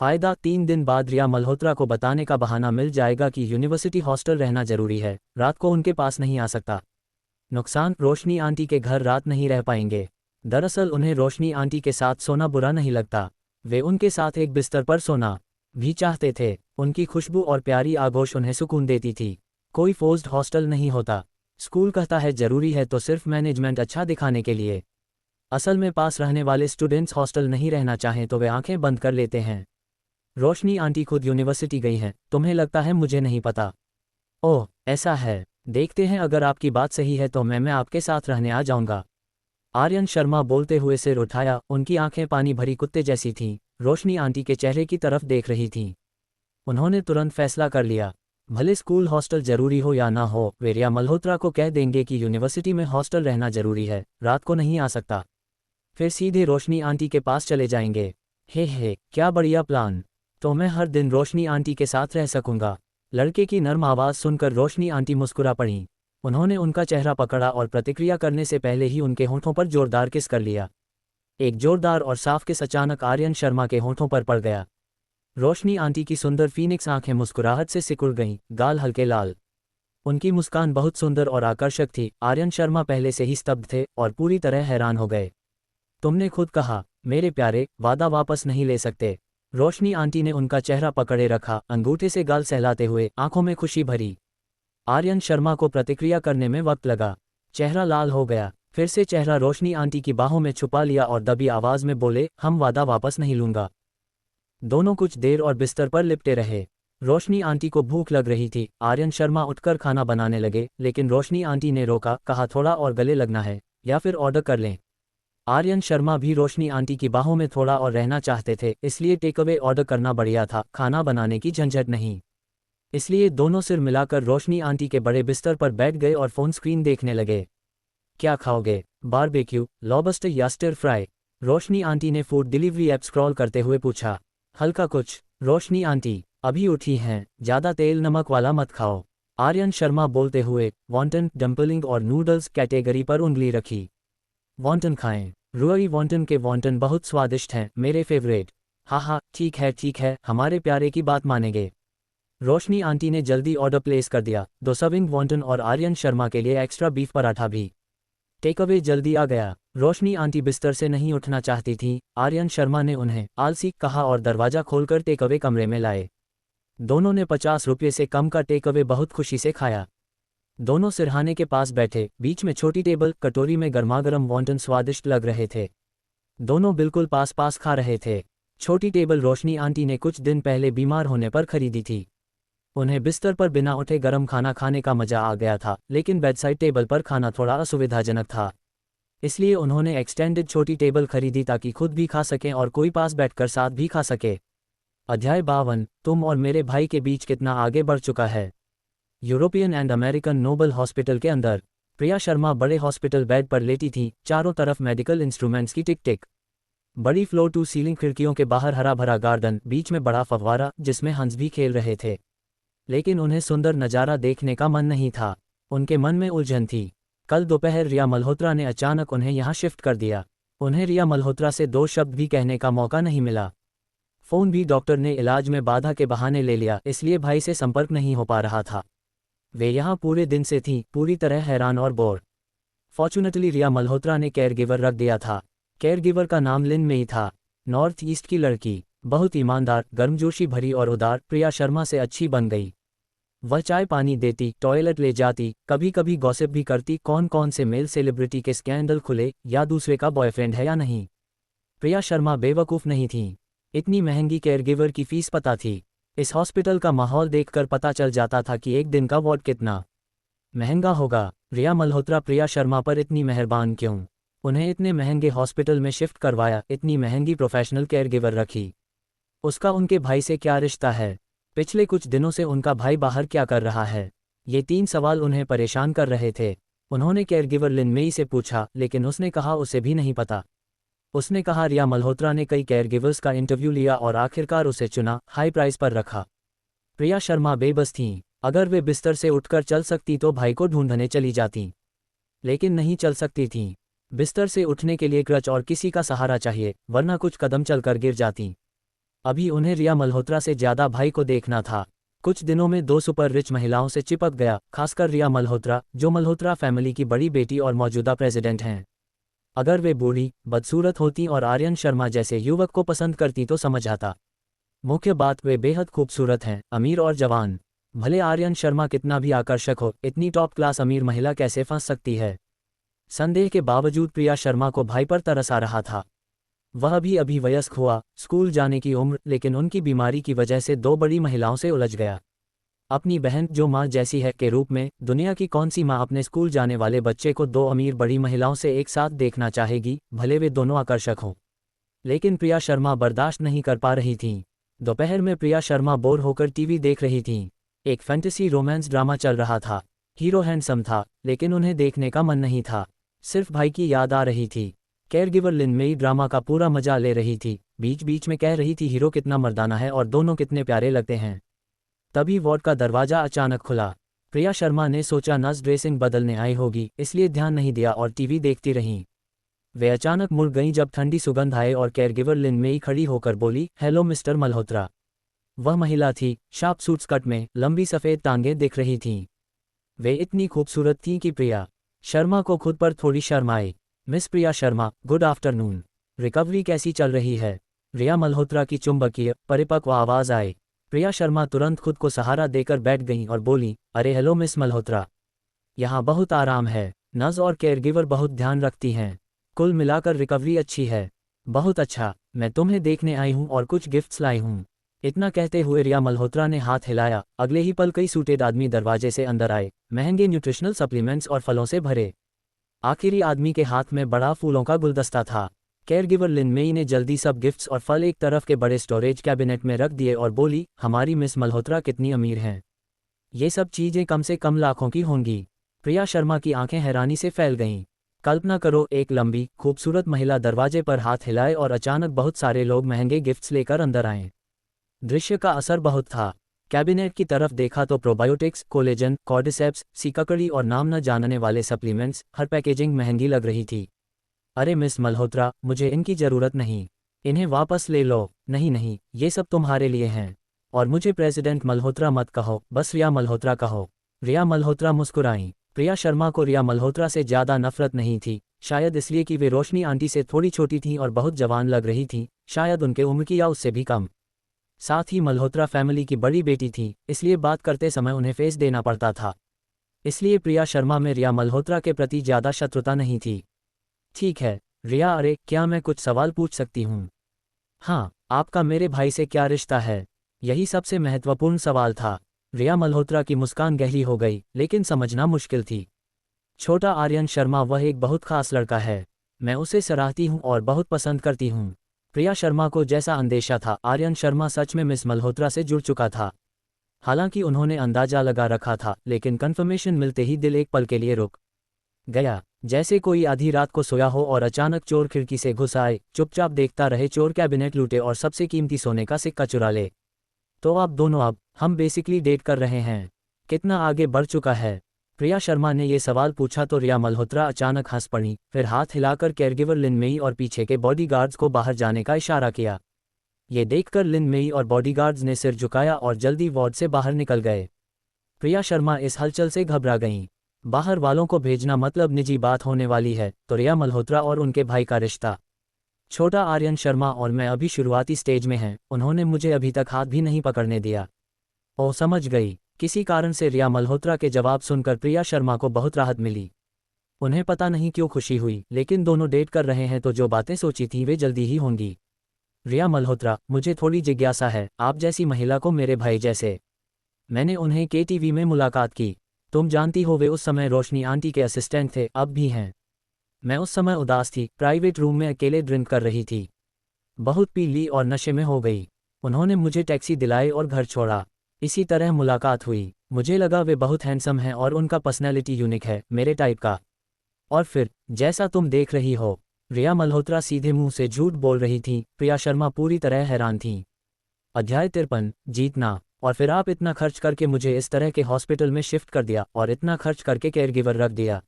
फ़ायदा, 3 दिन बाद रिया मल्होत्रा को बताने का बहाना मिल जाएगा कि यूनिवर्सिटी हॉस्टल रहना जरूरी है, रात को उनके पास नहीं आ सकता। नुकसान, रोशनी आंटी के घर रात नहीं रह पाएंगे। दरअसल उन्हें रोशनी आंटी के साथ सोना बुरा नहीं लगता, वे उनके साथ एक बिस्तर पर सोना भी चाहते थे। उनकी खुशबू और प्यारी आगोश उन्हें सुकून देती थी। कोई फोर्स्ड हॉस्टल नहीं होता। स्कूल कहता है जरूरी है तो सिर्फ मैनेजमेंट अच्छा दिखाने के लिए। असल में पास रहने वाले स्टूडेंट्स हॉस्टल नहीं रहना चाहें तो वे आंखें बंद कर लेते हैं। रोशनी आंटी खुद यूनिवर्सिटी गई हैं, तुम्हें लगता है मुझे नहीं पता? ओह, ऐसा है। देखते हैं, अगर आपकी बात सही है तो मैं आपके साथ रहने आ जाऊंगा। आर्यन शर्मा बोलते हुए सिर उठाया, उनकी आंखें पानी भरी कुत्ते जैसी थीं, रोशनी आंटी के चेहरे की तरफ देख रही थीं। उन्होंने तुरंत फैसला कर लिया, भले स्कूल हॉस्टल जरूरी हो या ना हो, वे रिया मल्होत्रा को कह देंगे कि यूनिवर्सिटी में हॉस्टल रहना जरूरी है, रात को नहीं आ सकता। फिर सीधे रोशनी आंटी के पास चले जाएंगे। हे, क्या बढ़िया प्लान। तो मैं हर दिन रोशनी आंटी के साथ रह सकूंगा। लड़के की नर्म आवाज़ सुनकर रोशनी आंटी मुस्कुरा पड़ी। उन्होंने उनका चेहरा पकड़ा और प्रतिक्रिया करने से पहले ही उनके होंठों पर जोरदार किस कर लिया। एक जोरदार और साफ किस अचानक आर्यन शर्मा के होंठों पर पड़ गया। रोशनी आंटी की सुंदर फीनिक्स आंखें मुस्कुराहट से सिकुड़ गईं, गाल हल्के लाल। उनकी मुस्कान बहुत सुंदर और आकर्षक थी। आर्यन शर्मा पहले से ही स्तब्ध थे और पूरी तरह हैरान हो गए। तुमने खुद कहा, मेरे प्यारे, वादा वापस नहीं ले सकते। रोशनी आंटी ने उनका चेहरा पकड़े रखा, अंगूठे से गाल सहलाते हुए, आंखों में खुशी भरी। आर्यन शर्मा को प्रतिक्रिया करने में वक्त लगा। चेहरा लाल हो गया, फिर से चेहरा रोशनी आंटी की बाहों में छुपा लिया और दबी आवाज में बोले, हम वादा वापस नहीं लूंगा। दोनों कुछ देर और बिस्तर पर लिपटे रहे। रोशनी आंटी को भूख लग रही थी। आर्यन शर्मा उठकर खाना बनाने लगे, लेकिन रोशनी आंटी ने रोका, कहा थोड़ा और गले लगना है या फिर ऑर्डर कर लें। आर्यन शर्मा भी रोशनी आंटी की बाहों में थोड़ा और रहना चाहते थे, इसलिए टेकअवे ऑर्डर करना बढ़िया था, खाना बनाने की झंझट नहीं। इसलिए दोनों सिर मिलाकर रोशनी आंटी के बड़े बिस्तर पर बैठ गए और फोन स्क्रीन देखने लगे। क्या खाओगे, बारबेक्यू, लॉबस्टर या स्टिर फ्राई? रोशनी आंटी ने फूड डिलीवरी ऐप स्क्रॉल करते हुए पूछा। हल्का कुछ। रोशनी आंटी अभी उठी हैं, ज़्यादा तेल नमक वाला मत खाओ। आर्यन शर्मा बोलते हुए वॉन्टन, डम्पलिंग और नूडल्स कैटेगरी पर उंगली रखी। वॉन्टन खाएं। रुई वॉन्टन के वॉन्टन बहुत स्वादिष्ट हैं, मेरे फेवरेट। हाँ, ठीक है, हमारे प्यारे की बात मानेंगे। रोशनी आंटी ने जल्दी ऑर्डर प्लेस कर दिया, 2 सर्विंग वॉन्टन और आर्यन शर्मा के लिए एक्स्ट्रा बीफ पराठा भी। टेकअवे जल्दी आ गया। रोशनी आंटी बिस्तर से नहीं उठना चाहती थीं। आर्यन शर्मा ने उन्हें आलसी कहा और दरवाजा खोलकर टेकअवे कमरे में लाए। दोनों ने 50 रुपये से कम का टेकअवे बहुत खुशी से खाया। दोनों सिरहाने के पास बैठे, बीच में छोटी टेबल, कटोरी में गर्मागर्म वॉन्टन स्वादिष्ट लग रहे थे। दोनों बिल्कुल पास पास खा रहे थे। छोटी टेबल रोशनी आंटी ने कुछ दिन पहले बीमार होने पर खरीदी थी। उन्हें बिस्तर पर बिना उठे गर्म खाना खाने का मजा आ गया था, लेकिन बेडसाइड टेबल पर खाना थोड़ा असुविधाजनक था। इसलिए उन्होंने एक्सटेंडेड छोटी टेबल खरीदी ताकि खुद भी खा सकें और कोई पास बैठकर साथ भी खा सके। अध्याय 52, तुम और मेरे भाई के बीच कितना आगे बढ़ चुका है। European and American noble hospital के अंदर प्रिया शर्मा बड़े हॉस्पिटल बेड पर लेटी थी, चारों तरफ मेडिकल इंस्ट्रूमेंट्स की टिक टिक। बड़ी फ्लोर टू सीलिंग खिड़कियों के बाहर हरा भरा गार्डन, बीच में बड़ा फव्वारा जिसमें हंस भी खेल रहे थे। लेकिन उन्हें सुंदर नज़ारा देखने का मन नहीं था, उनके मन में उलझन थी। कल दोपहर रिया मल्होत्रा ने अचानक उन्हें यहाँ शिफ्ट कर दिया। उन्हें रिया मल्होत्रा से 2 शब्द भी कहने का मौका नहीं मिला। फ़ोन भी डॉक्टर ने इलाज में बाधा के बहाने ले लिया, इसलिए भाई से संपर्क नहीं हो पा रहा था। वे यहाँ पूरे दिन से थीं, पूरी तरह हैरान और बोर। फॉर्चुनेटली रिया मल्होत्रा ने केयरगिवर रख दिया था। केयरगिवर का नाम लिन मेई था, नॉर्थ ईस्ट की लड़की, बहुत ईमानदार, गर्मजोशी भरी और उदार। प्रिया शर्मा से अच्छी बन गई। वह चाय पानी देती, टॉयलेट ले जाती, कभी कभी गॉसिप भी करती, कौन कौन से मेल सेलिब्रिटी के स्कैंडल खुले या दूसरे का बॉयफ्रेंड है या नहीं। प्रिया शर्मा बेवकूफ़ नहीं थीं। इतनी महंगी केयरगिवर की फीस पता थी। इस हॉस्पिटल का माहौल देखकर पता चल जाता था कि एक दिन का वार्ड कितना महंगा होगा। रिया मल्होत्रा प्रिया शर्मा पर इतनी मेहरबान क्यों? उन्हें इतने महंगे हॉस्पिटल में शिफ्ट करवाया, इतनी महंगी प्रोफेशनल केयरगिवर रखी। उसका उनके भाई से क्या रिश्ता है? पिछले कुछ दिनों से उनका भाई बाहर क्या कर रहा है? ये 3 सवाल उन्हें परेशान कर रहे थे। उन्होंने केयरगिवर लिन मेई से पूछा, लेकिन उसने कहा उसे भी नहीं पता। उसने कहा रिया मल्होत्रा ने कई केयरगिवर्स का इंटरव्यू लिया और आखिरकार उसे चुना, हाई प्राइस पर रखा। प्रिया शर्मा बेबस थीं। अगर वे बिस्तर से उठकर चल सकती तो भाई को ढूंढने चली जातीं, लेकिन नहीं चल सकती थीं। बिस्तर से उठने के लिए क्रच और किसी का सहारा चाहिए, वरना कुछ कदम चलकर गिर जातीं। अभी उन्हें रिया मल्होत्रा से ज़्यादा भाई को देखना था। कुछ दिनों में 2 सुपर रिच महिलाओं से चिपक गया, खासकर रिया मल्होत्रा, जो मल्होत्रा फैमिली की बड़ी बेटी और मौजूदा प्रेसिडेंट हैं। अगर वे बूढ़ी, बदसूरत होती और आर्यन शर्मा जैसे युवक को पसंद करती तो समझ आता। मुख्य बात, वे बेहद खूबसूरत हैं, अमीर और जवान। भले आर्यन शर्मा कितना भी आकर्षक हो, इतनी टॉप क्लास अमीर महिला कैसे फंस सकती है? संदेह के बावजूद प्रिया शर्मा को भाई पर तरस आ रहा था। वह भी अभी वयस्क हुआ, स्कूल जाने की उम्र, लेकिन उनकी बीमारी की वजह से 2 बड़ी महिलाओं से उलझ गया। अपनी बहन जो माँ जैसी है के रूप में, दुनिया की कौन सी माँ अपने स्कूल जाने वाले बच्चे को 2 अमीर बड़ी महिलाओं से एक साथ देखना चाहेगी, भले वे दोनों आकर्षक हों? लेकिन प्रिया शर्मा बर्दाश्त नहीं कर पा रही थीं। दोपहर में प्रिया शर्मा बोर होकर टीवी देख रही थीं। एक फैंटेसी रोमांस ड्रामा चल रहा था। हीरो हैंडसम था, लेकिन उन्हें देखने का मन नहीं था, सिर्फ भाई की याद आ रही थी। केयरगिवर लिन मेई ड्रामा का पूरा मजा ले रही थी, बीच बीच में कह रही थी हीरो कितना मर्दाना है और दोनों कितने प्यारे लगते हैं। तभी वार्ड का दरवाज़ा अचानक खुला। प्रिया शर्मा ने सोचा नस ड्रेसिंग बदलने आई होगी, इसलिए ध्यान नहीं दिया और टीवी देखती रहीं। वे अचानक मुड़ गईं जब ठंडी सुगंध आए और केयरगिवर लिन मेई खड़ी होकर बोली, हेलो मिस्टर मल्होत्रा। वह महिला थी, शार्प सूट स्कर्ट में, लंबी सफ़ेद टांगें दिख रही थीं। वे इतनी खूबसूरत थीं कि प्रिया शर्मा को खुद पर थोड़ी शर्म आई। Miss Priya Sharma, good afternoon. Recovery कैसी चल रही है? रिया मल्होत्रा की चुंबकीय, परिपक्व आवाज़ आई। प्रिया शर्मा तुरंत खुद को सहारा देकर बैठ गईं और बोली, अरे हेलो मिस मल्होत्रा, यहाँ बहुत आराम है, नर्स और केयरगिवर बहुत ध्यान रखती हैं, कुल मिलाकर रिकवरी अच्छी है। बहुत अच्छा, मैं तुम्हें देखने आई हूँ और कुछ गिफ्ट्स लाई हूँ। इतना कहते हुए रिया मल्होत्रा ने हाथ हिलाया। अगले ही पल कई सूटेड आदमी दरवाजे से अंदर आए, महंगे न्यूट्रिशनल सप्लीमेंट्स और फलों से भरे। आखिरी आदमी के हाथ में बड़ा फूलों का गुलदस्ता था। केयरगिवर लिन मेई ने जल्दी सब गिफ्ट्स और फल एक तरफ के बड़े स्टोरेज कैबिनेट में रख दिए और बोली, हमारी मिस मल्होत्रा कितनी अमीर हैं। ये सब चीज़ें कम से कम लाखों की होंगी। प्रिया शर्मा की आंखें हैरानी से फैल गईं। कल्पना करो, एक लंबी, खूबसूरत महिला दरवाजे पर हाथ हिलाए और अचानक बहुत सारे लोग महंगे गिफ्ट्स लेकर अंदर आएं। दृश्य का असर बहुत था। कैबिनेट की तरफ देखा तो प्रोबायोटिक्स, कोलेजन, कॉर्डिसेप्स, सीकाकड़ी और नाम न जानने वाले सप्लीमेंट्स, हर पैकेजिंग महंगी लग रही थी। अरे मिस मल्होत्रा, मुझे इनकी ज़रूरत नहीं, इन्हें वापस ले लो। नहीं नहीं, ये सब तुम्हारे लिए हैं। और मुझे प्रेसिडेंट मल्होत्रा मत कहो, बस रिया मल्होत्रा कहो। रिया मल्होत्रा मुस्कुराईं। प्रिया शर्मा को रिया मल्होत्रा से ज़्यादा नफरत नहीं थी, शायद इसलिए कि वे रोशनी आंटी से थोड़ी छोटी थीं और बहुत जवान लग रही थीं, शायद उनके उम्र की या उससे भी कम। साथ ही मल्होत्रा फैमिली की बड़ी बेटी थी, इसलिए बात करते समय उन्हें फेस देना पड़ता था। इसलिए प्रिया शर्मा में रिया मल्होत्रा के प्रति ज़्यादा शत्रुता नहीं थी। ठीक है रिया, अरे क्या मैं कुछ सवाल पूछ सकती हूँ? हाँ, आपका मेरे भाई से क्या रिश्ता है? यही सबसे महत्वपूर्ण सवाल था। रिया मल्होत्रा की मुस्कान गहरी हो गई, लेकिन समझना मुश्किल थी। छोटा आर्यन शर्मा, वह एक बहुत खास लड़का है। मैं उसे सराहती हूँ और बहुत पसंद करती हूँ। प्रिया शर्मा को जैसा अंदेशा था, आर्यन शर्मा सच में मिस मल्होत्रा से जुड़ चुका था। हालांकि उन्होंने अंदाजा लगा रखा था, लेकिन कंफर्मेशन मिलते ही दिल एक पल के लिए रुक गया। जैसे कोई आधी रात को सोया हो और अचानक चोर खिड़की से घुस आए, चुपचाप देखता रहे, चोर कैबिनेट लूटे और सबसे कीमती सोने का सिक्का चुरा ले। तो आप दोनों, अब हम बेसिकली डेट कर रहे हैं। कितना आगे बढ़ चुका है? प्रिया शर्मा ने ये सवाल पूछा तो रिया मल्होत्रा अचानक हंस पड़ी, फिर हाथ हिलाकर केयरगिवर लिन मेई और पीछे के बॉडीगार्ड्स को बाहर जाने का इशारा किया। ये देखकर लिन मेई और बॉडीगार्ड्स ने सिर झुकाया और जल्दी वार्ड से बाहर निकल गए। प्रिया शर्मा इस हलचल से घबरा गईं। बाहर वालों को भेजना मतलब निजी बात होने वाली है, तो रिया मल्होत्रा और उनके भाई का रिश्ता। छोटा आर्यन शर्मा और मैं अभी शुरुआती स्टेज में हैं, उन्होंने मुझे अभी तक हाथ भी नहीं पकड़ने दिया। ओह, समझ गई। किसी कारण से रिया मल्होत्रा के जवाब सुनकर प्रिया शर्मा को बहुत राहत मिली। उन्हें पता नहीं क्यों खुशी हुई, लेकिन दोनों डेट कर रहे हैं तो जो बातें सोची थी वे जल्दी ही होंगी। रिया मल्होत्रा, मुझे थोड़ी जिज्ञासा है, आप जैसी महिला को मेरे भाई जैसे। मैंने उन्हें KTV में मुलाकात की। तुम जानती हो वे उस समय रोशनी आंटी के असिस्टेंट थे, अब भी हैं। मैं उस समय उदास थी, प्राइवेट रूम में अकेले ड्रिंक कर रही थी। बहुत पी ली और नशे में हो गई। उन्होंने मुझे टैक्सी दिलाई और घर छोड़ा। इसी तरह मुलाकात हुई। मुझे लगा वे बहुत हैंडसम हैं और उनका पर्सनैलिटी यूनिक है, मेरे टाइप का। और फिर, जैसा तुम देख रही हो। रिया मल्होत्रा सीधे मुंह से झूठ बोल रही थी। प्रिया शर्मा पूरी तरह हैरान थीं। अध्याय 53, जीतना। और फिर आप इतना खर्च करके मुझे इस तरह के हॉस्पिटल में शिफ्ट कर दिया और इतना खर्च करके केयरगिवर रख दिया।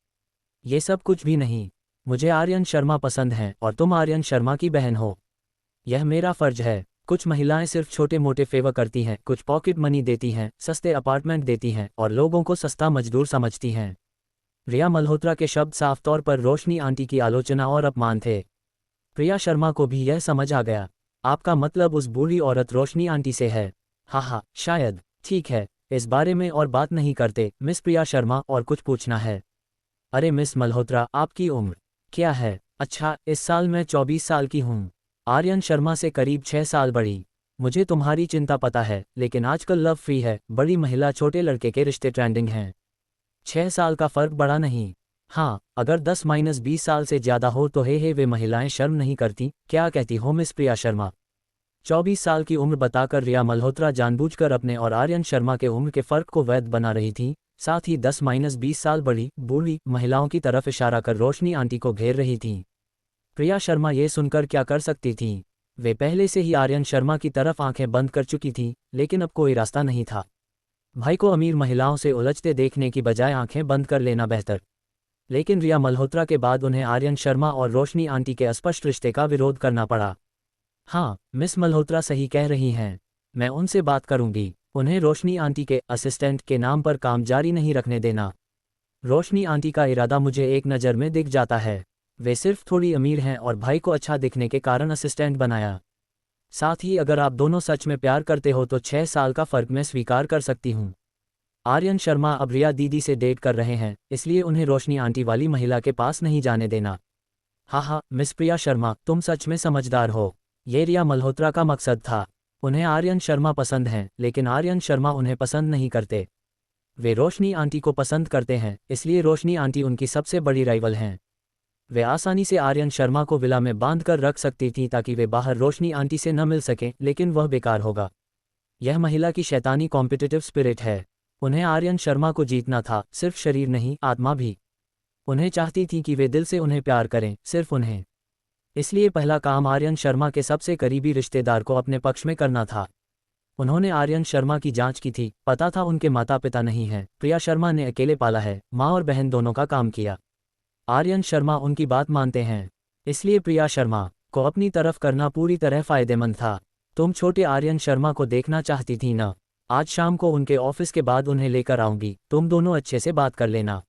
ये सब कुछ भी नहीं। मुझे आर्यन शर्मा पसंद हैं और तुम आर्यन शर्मा की बहन हो। यह मेरा फर्ज है। कुछ महिलाएं सिर्फ छोटे मोटे फेवर करती हैं, कुछ पॉकेट मनी देती हैं, सस्ते अपार्टमेंट देती हैं और लोगों को सस्ता मजदूर समझती हैं। रिया मल्होत्रा के शब्द साफ तौर पर रोशनी आंटी की आलोचना और अपमान थे। प्रिया शर्मा को भी यह समझ आ गया। आपका मतलब उस बूढ़ी औरत रोशनी आंटी से है? हाँ, शायद। ठीक है, इस बारे में और बात नहीं करते, मिस प्रिया शर्मा, और कुछ पूछना है? अरे मिस मल्होत्रा, आपकी उम्र क्या है? अच्छा, इस साल मैं 24 साल की हूँ। आर्यन शर्मा से करीब 6 साल बड़ी। मुझे तुम्हारी चिंता पता है, लेकिन आजकल लव फ्री है, बड़ी महिला छोटे लड़के के रिश्ते ट्रेंडिंग हैं। 6 साल का फर्क बड़ा नहीं। हाँ, अगर 10-20 साल से ज्यादा हो तो हे वे महिलाएं शर्म नहीं करती। क्या कहती हो मिस प्रिया शर्मा? 24 साल की उम्र बताकर रिया मल्होत्रा जानबूझकर अपने और आर्यन शर्मा के उम्र के फर्क को वैध बना रही थी, साथ ही 10-20 साल बड़ी बूढ़ी महिलाओं की तरफ इशारा कर रोशनी आंटी को घेर रही थी। प्रिया शर्मा ये सुनकर क्या कर सकती थी? वे पहले से ही आर्यन शर्मा की तरफ आंखें बंद कर चुकी थीं, लेकिन अब कोई रास्ता नहीं था। भाई को अमीर महिलाओं से उलझते देखने की बजाय आंखें बंद कर लेना बेहतर। लेकिन रिया मल्होत्रा के बाद उन्हें आर्यन शर्मा और रोशनी आंटी के अस्पष्ट रिश्ते का विरोध करना पड़ा। हाँ, मिस मल्होत्रा सही कह रही हैं। मैं उनसे बात करूंगी। उन्हें रोशनी आंटी के असिस्टेंट के नाम पर काम जारी नहीं रखने देना। रोशनी आंटी का इरादा मुझे एक नज़र में दिख जाता है। वे सिर्फ थोड़ी अमीर हैं और भाई को अच्छा दिखने के कारण असिस्टेंट बनाया। साथ ही अगर आप दोनों सच में प्यार करते हो तो 6 साल का फर्क मैं स्वीकार कर सकती हूँ। आर्यन शर्मा अब रिया दीदी से डेट कर रहे हैं, इसलिए उन्हें रोशनी आंटी वाली महिला के पास नहीं जाने देना। हाँ, मिस प्रिया शर्मा, तुम सच में समझदार हो। ये रिया मल्होत्रा का मकसद था। उन्हें आर्यन शर्मा पसंद हैं, लेकिन आर्यन शर्मा उन्हें पसंद नहीं करते। वे रोशनी आंटी को पसंद करते हैं, इसलिए रोशनी आंटी उनकी सबसे बड़ी राइवल हैं। वे आसानी से आर्यन शर्मा को विला में बांध कर रख सकती थी ताकि वे बाहर रोशनी आंटी से न मिल सकें, लेकिन वह बेकार होगा। यह महिला की शैतानी कॉम्पिटिटिव स्पिरिट है। उन्हें आर्यन शर्मा को जीतना था, सिर्फ शरीर नहीं, आत्मा भी। उन्हें चाहती थी कि वे दिल से उन्हें प्यार करें, सिर्फ उन्हें। इसलिए पहला काम आर्यन शर्मा के सबसे करीबी रिश्तेदार को अपने पक्ष में करना था। उन्होंने आर्यन शर्मा की जांच की थी, पता था उनके माता पिता नहीं हैं। प्रिया शर्मा ने अकेले पाला है, माँ और बहन दोनों का काम किया। आर्यन शर्मा उनकी बात मानते हैं, इसलिए प्रिया शर्मा को अपनी तरफ करना पूरी तरह फायदेमंद था। तुम छोटे आर्यन शर्मा को देखना चाहती थी ना? आज शाम को उनके ऑफिस के बाद उन्हें लेकर आऊंगी, तुम दोनों अच्छे से बात कर लेना।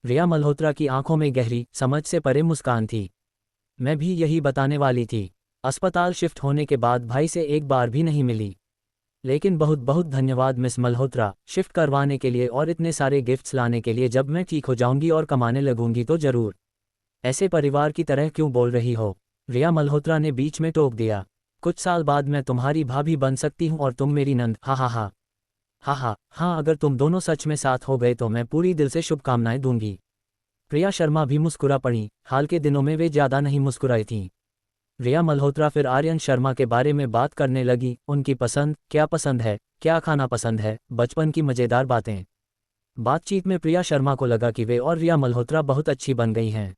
रिया मल्होत्रा की आंखों में गहरी, समझ से परे मुस्कान थी। मैं भी यही बताने वाली थी। अस्पताल शिफ्ट होने के बाद भाई से एक बार भी नहीं मिली। लेकिन बहुत बहुत धन्यवाद मिस मल्होत्रा, शिफ्ट करवाने के लिए और इतने सारे गिफ्ट्स लाने के लिए। जब मैं ठीक हो जाऊंगी और कमाने लगूंगी तो ज़रूर। ऐसे परिवार की तरह क्यों बोल रही हो? रिया मल्होत्रा ने बीच में टोक दिया। कुछ साल बाद मैं तुम्हारी भाभी बन सकती हूँ और तुम मेरी नंद। हाँ, अगर तुम दोनों सच में साथ हो गए तो मैं पूरी दिल से शुभकामनाएं दूंगी। प्रिया शर्मा भी मुस्कुरा पड़ी। हाल के दिनों में वे ज़्यादा नहीं मुस्कुराई थीं। रिया मल्होत्रा फिर आर्यन शर्मा के बारे में बात करने लगी, उनकी पसंद है, क्या खाना पसंद है, बचपन की मज़ेदार बातें। बातचीत में प्रिया शर्मा को लगा कि वे और रिया मल्होत्रा बहुत अच्छी बन गई हैं।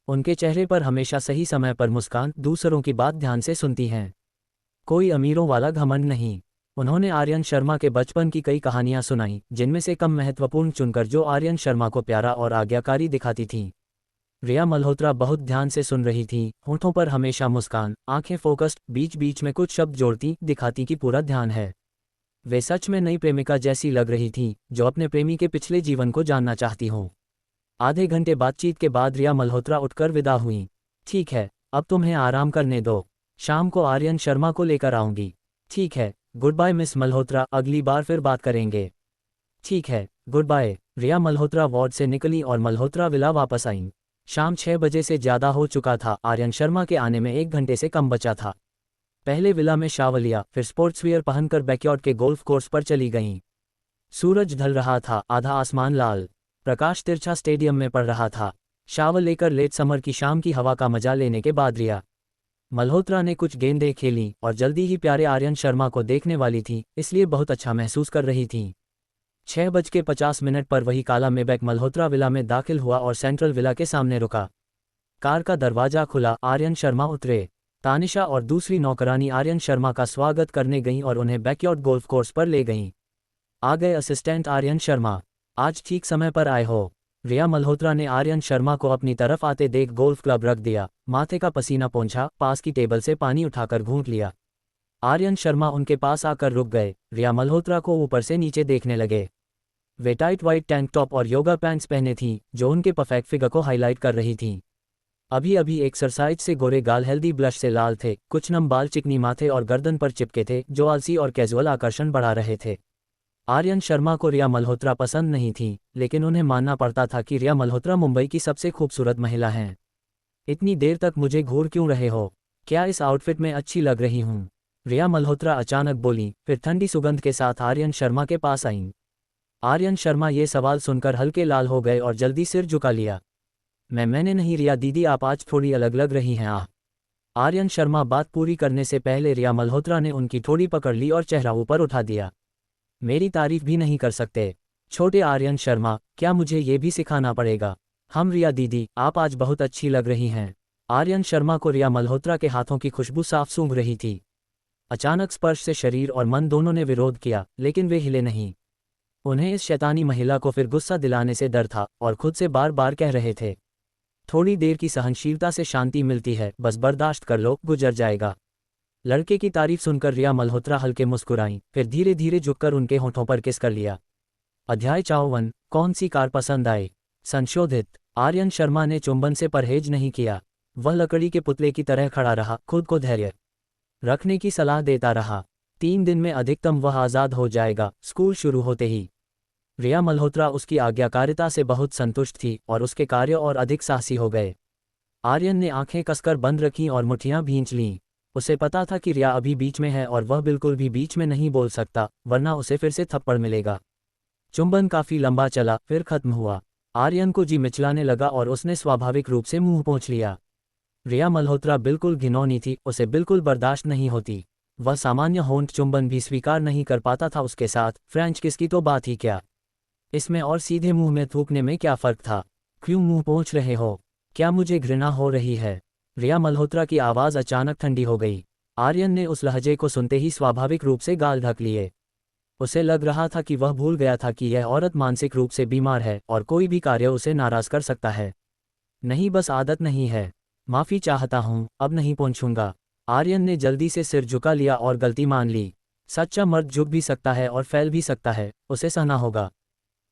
उनके चेहरे पर हमेशा सही समय पर मुस्कान, दूसरों की बात ध्यान से सुनती हैं। कोई अमीरों वाला घमंड नहीं। उन्होंने आर्यन शर्मा के बचपन की कई कहानियां सुनाई, जिनमें से कम महत्वपूर्ण चुनकर जो आर्यन शर्मा को प्यारा और आज्ञाकारी दिखाती थीं। रिया मल्होत्रा बहुत ध्यान से सुन रही थी, होठों पर हमेशा मुस्कान, आंखें फोकस्ड, बीच बीच में कुछ शब्द जोड़ती दिखाती कि पूरा ध्यान है। वे सच में नई प्रेमिका जैसी लग रही थी, जो अपने प्रेमी के पिछले जीवन को जानना चाहती हो। आधे घंटे बातचीत के बाद रिया मल्होत्रा उठकर विदा हुईं। ठीक है, अब तुम्हें आराम करने दो, शाम को आर्यन शर्मा को लेकर आऊंगी। ठीक है, गुड बाय मिस मल्होत्रा, अगली बार फिर बात करेंगे। ठीक है, गुड बाय। रिया मल्होत्रा वार्ड से निकली और मल्होत्रा विला वापस आईं। शाम 6 बजे से ज़्यादा हो चुका था। आर्यन शर्मा के आने में 1 घंटे से कम बचा था। पहले विला में शावर लिया, फिर स्पोर्ट्सवियर पहनकर बैकयार्ड के गोल्फ कोर्स पर चली गईं। सूरज ढल रहा था, आधा आसमान लाल, प्रकाश तिरछा स्टेडियम में पड़ रहा था। शावर लेकर लेट समर की शाम की हवा का मजा लेने के बाद रिया मल्होत्रा ने कुछ गेंदें खेलीं और जल्दी ही प्यारे आर्यन शर्मा को देखने वाली थी, इसलिए बहुत अच्छा महसूस कर रही थीं। 6:50 पर वही काला मेबैक मल्होत्रा विला में दाखिल हुआ और सेंट्रल विला के सामने रुका। कार का दरवाजा खुला, आर्यन शर्मा उतरे। तानिशा और दूसरी नौकरानी आर्यन शर्मा का स्वागत करने गईं और उन्हें बैकयार्ड गोल्फ कोर्स पर ले गईं। आ गए असिस्टेंट आर्यन शर्मा, आज ठीक समय पर आए हो। रिया मल्होत्रा ने आर्यन शर्मा को अपनी तरफ आते देख गोल्फ क्लब रख दिया, माथे का पसीना पोंछा, पास की टेबल से पानी उठाकर घूंट लिया। आर्यन शर्मा उनके पास आकर रुक गए। रिया मल्होत्रा को ऊपर से नीचे देखने लगे। वे टाइट वाइट टैंक टॉप और योगा पैंट्स पहने थीं, जो उनके परफेक्ट फिगर को हाईलाइट कर रही थीं। अभी अभी एक्सरसाइज से गोरे गाल हेल्दी ब्लश से लाल थे, कुछ नम बाल चिकनी माथे और गर्दन पर चिपके थे, जो आलसी और कैजुअल आकर्षण बढ़ा रहे थे। आर्यन शर्मा को रिया मल्होत्रा पसंद नहीं थी, लेकिन उन्हें मानना पड़ता था कि रिया मल्होत्रा मुंबई की सबसे खूबसूरत महिला हैं। इतनी देर तक मुझे घूर क्यों रहे हो? क्या इस आउटफिट में अच्छी लग रही हूँ? रिया मल्होत्रा अचानक बोली, फिर ठंडी सुगंध के साथ आर्यन शर्मा के पास आईं। आर्यन शर्मा ये सवाल सुनकर हल्के लाल हो गए और जल्दी सिर झुका लिया। मैंने नहीं रिया दीदी, आप आज थोड़ी अलग लग रही हैं। आर्यन शर्मा बात पूरी करने से पहले रिया मल्होत्रा ने उनकी थोड़ी पकड़ ली और चेहरा ऊपर उठा दिया। मेरी तारीफ भी नहीं कर सकते? छोटे आर्यन शर्मा, क्या मुझे ये भी सिखाना पड़ेगा? हम रिया दीदी, आप आज बहुत अच्छी लग रही हैं। आर्यन शर्मा को रिया मल्होत्रा के हाथों की खुशबू साफ सूंघ रही थी। अचानक स्पर्श से शरीर और मन दोनों ने विरोध किया, लेकिन वे हिले नहीं। उन्हें इस शैतानी महिला को फिर गुस्सा दिलाने से डर था और खुद से बार बार कह रहे थे, थोड़ी देर की सहनशीलता से शांति मिलती है, बस बर्दाश्त कर लो, गुजर जाएगा। लड़के की तारीफ सुनकर रिया मल्होत्रा हल्के मुस्कुराईं, फिर धीरे धीरे झुककर उनके होठों पर किस कर लिया। अध्याय 54, कौन सी कार पसंद आई? संशोधित। आर्यन शर्मा ने चुंबन से परहेज नहीं किया। वह लकड़ी के पुतले की तरह खड़ा रहा, खुद को धैर्य रखने की सलाह देता रहा। 3 दिन में अधिकतम वह आज़ाद हो जाएगा, स्कूल शुरू होते ही। रिया मल्होत्रा उसकी आज्ञाकारिता से बहुत संतुष्ट थी और उसके कार्य और अधिक साहसी हो गए। आर्यन ने आंखें कसकर बंद रखीं और मुट्ठियां भींच लीं। उसे पता था कि रिया अभी बीच में है और वह बिल्कुल भी बीच में नहीं बोल सकता, वरना उसे फिर से थप्पड़ मिलेगा। चुंबन काफी लंबा चला, फिर खत्म हुआ। आर्यन को जी मिचलाने लगा और उसने स्वाभाविक रूप से मुंह पोंछ लिया। रिया मल्होत्रा बिल्कुल घिनौनी थी, उसे बिल्कुल बर्दाश्त नहीं होती। वह सामान्य होंठ चुंबन भी स्वीकार नहीं कर पाता था उसके साथ, फ्रेंच किस की तो बात ही क्या। इसमें और सीधे मुंह में थूकने में क्या फर्क था? क्यों मुंह पोंछ रहे हो? क्या मुझे घृणा हो रही है? रिया मल्होत्रा की आवाज़ अचानक ठंडी हो गई। आर्यन ने उस लहजे को सुनते ही स्वाभाविक रूप से गाल ढक लिए। उसे लग रहा था कि वह भूल गया था कि यह औरत मानसिक रूप से बीमार है और कोई भी कार्य उसे नाराज कर सकता है। नहीं, बस आदत नहीं है। माफ़ी चाहता हूँ, अब नहीं पोंछूंगा। आर्यन ने जल्दी से सिर झुका लिया और गलती मान ली। सच्चा मर्द झुक भी सकता है और फैल भी सकता है, उसे सहना होगा।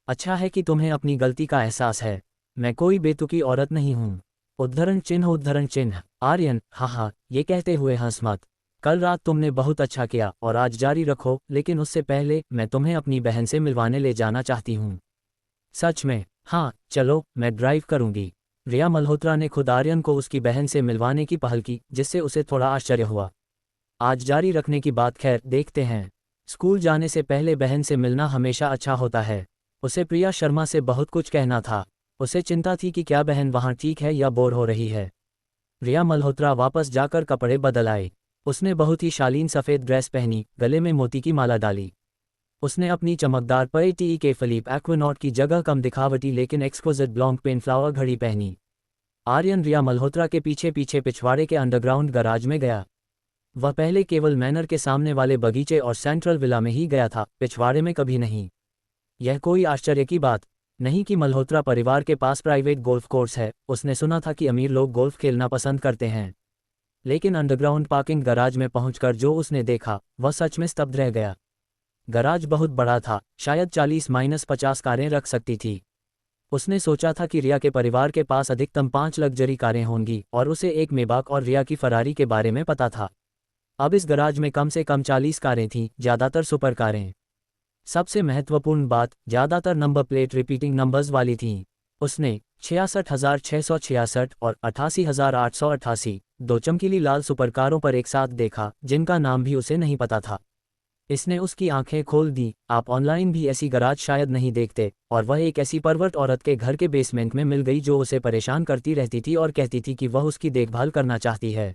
अच्छा है कि तुम्हें अपनी गलती का एहसास है। मैं कोई बेतुकी औरत नहीं हूँ। उद्धरण चिन्ह। आर्यन, हाँ, ये कहते हुए हंस मत। कल रात तुमने बहुत अच्छा किया और आज जारी रखो, लेकिन उससे पहले मैं तुम्हें अपनी बहन से मिलवाने ले जाना चाहती हूँ। सच में? हाँ, चलो, मैं ड्राइव करूँगी। रिया मल्होत्रा ने खुद आर्यन को उसकी बहन से मिलवाने की पहल की, जिससे उसे थोड़ा आश्चर्य हुआ। आज जारी रखने की बात, खैर देखते हैं। स्कूल जाने से पहले बहन से मिलना हमेशा अच्छा होता है। उसे प्रिया शर्मा से बहुत कुछ कहना था। उसे चिंता थी कि क्या बहन वहाँ ठीक है या बोर हो रही है। रिया मल्होत्रा वापस जाकर कपड़े बदल आई। उसने बहुत ही शालीन सफ़ेद ड्रेस पहनी, गले में मोती की माला डाली। उसने अपनी चमकदार पेटी के फिलिप एक्विनॉट की जगह कम दिखावटी लेकिन एक्सक्विजिट ब्लॉन्क पेन फ्लावर घड़ी पहनी। आर्यन रिया मल्होत्रा के पीछे पीछे पिछवाड़े के अंडरग्राउंड गराज में गया। वह पहले केवल मैनर के सामने वाले बगीचे और सेंट्रल विला में ही गया था, पिछवाड़े में कभी नहीं। यह कोई आश्चर्य की बात नहीं कि मल्होत्रा परिवार के पास प्राइवेट गोल्फ कोर्स है। उसने सुना था कि अमीर लोग गोल्फ खेलना पसंद करते हैं। लेकिन अंडरग्राउंड पार्किंग गराज में पहुंचकर जो उसने देखा वह सच में स्तब्ध रह गया। गराज बहुत बड़ा था, शायद 40-50 कारें रख सकती थी। उसने सोचा था कि रिया के परिवार के पास अधिकतम 5 लग्जरी कारें होंगी और उसे एक मेबाक और रिया की फरारी के बारे में पता था। अब इस गराज में कम से कम 40 कारें थीं, ज़्यादातर सुपर कारें। सबसे महत्वपूर्ण बात, ज़्यादातर नंबर प्लेट रिपीटिंग नंबर्स वाली थीं। उसने 66,666 और 88,888 दो चमकीली लाल सुपर कारों पर एक साथ देखा, जिनका नाम भी उसे नहीं पता था। इसने उसकी आंखें खोल दी। आप ऑनलाइन भी ऐसी गराज शायद नहीं देखते, और वह एक ऐसी परवट औरत के घर के बेसमेंट में मिल गई जो उसे परेशान करती रहती थी और कहती थी कि वह उसकी देखभाल करना चाहती है।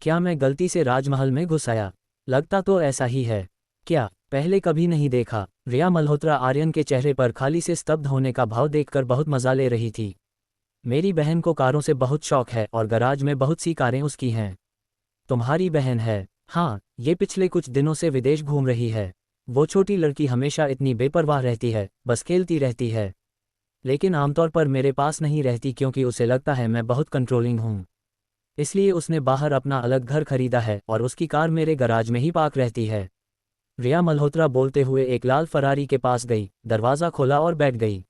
क्या मैं गलती से राजमहल में घुस आया? लगता तो ऐसा ही है। क्या पहले कभी नहीं देखा? रिया मल्होत्रा आर्यन के चेहरे पर खाली से स्तब्ध होने का भाव देखकर बहुत मजा ले रही थी। मेरी बहन को कारों से बहुत शौक है और गराज में बहुत सी कारें उसकी हैं। तुम्हारी बहन है? हाँ, ये पिछले कुछ दिनों से विदेश घूम रही है। वो छोटी लड़की हमेशा इतनी बेपरवाह रहती है, बस खेलती रहती है। लेकिन आमतौर पर मेरे पास नहीं रहती क्योंकि उसे लगता है मैं बहुत कंट्रोलिंग हूँ। इसलिए उसने बाहर अपना अलग घर खरीदा है और उसकी कार मेरे गराज में ही पार्क रहती है। रिया मल्होत्रा बोलते हुए एक लाल फरारी के पास गई, दरवाज़ा खोला और बैठ गई।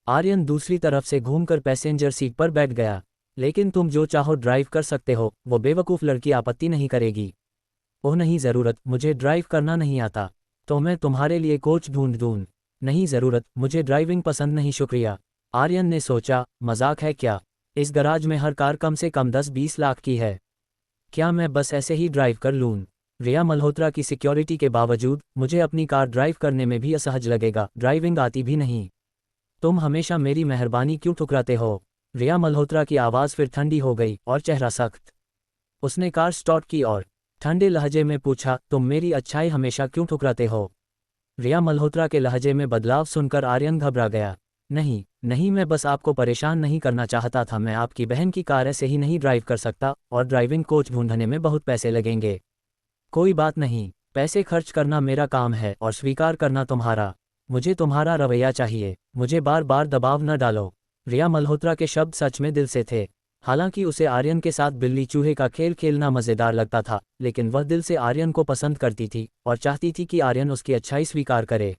आर्यन दूसरी तरफ से घूमकर पैसेंजर सीट पर बैठ गया। लेकिन तुम जो चाहो ड्राइव कर सकते हो, वो बेवकूफ़ लड़की आपत्ति नहीं करेगी। ओह नहीं ज़रूरत, मुझे ड्राइव करना नहीं आता। तो मैं तुम्हारे लिए कोच ढूंढ दूँ? नहीं ज़रूरत, मुझे ड्राइविंग पसंद नहीं शुक्रिया। आर्यन ने सोचा, मजाक है क्या? इस गराज में हर कार कम से कम 10-20 लाख की है। क्या मैं बस ऐसे ही ड्राइव कर लूँ? रिया मल्होत्रा की सिक्योरिटी के बावजूद मुझे अपनी कार ड्राइव करने में भी असहज लगेगा, ड्राइविंग आती भी नहीं। तुम हमेशा मेरी मेहरबानी क्यों ठुकराते हो? रिया मल्होत्रा की आवाज़ फिर ठंडी हो गई और चेहरा सख्त। उसने कार स्टार्ट की और ठंडे लहजे में पूछा, तुम मेरी अच्छाई हमेशा क्यों ठुकराते हो? रिया मल्होत्रा के लहजे में बदलाव सुनकर आर्यन घबरा गया। नहीं नहीं, मैं बस आपको परेशान नहीं करना चाहता था। मैं आपकी बहन की कार ऐसे ही नहीं ड्राइव कर सकता और ड्राइविंग कोच ढूंढने में बहुत पैसे लगेंगे। कोई बात नहीं, पैसे खर्च करना मेरा काम है और स्वीकार करना तुम्हारा। मुझे तुम्हारा रवैया चाहिए, मुझे बार बार दबाव न डालो। रिया मल्होत्रा के शब्द सच में दिल से थे। हालांकि उसे आर्यन के साथ बिल्ली चूहे का खेल खेलना मज़ेदार लगता था, लेकिन वह दिल से आर्यन को पसंद करती थी और चाहती थी कि आर्यन उसकी अच्छाई स्वीकार करे।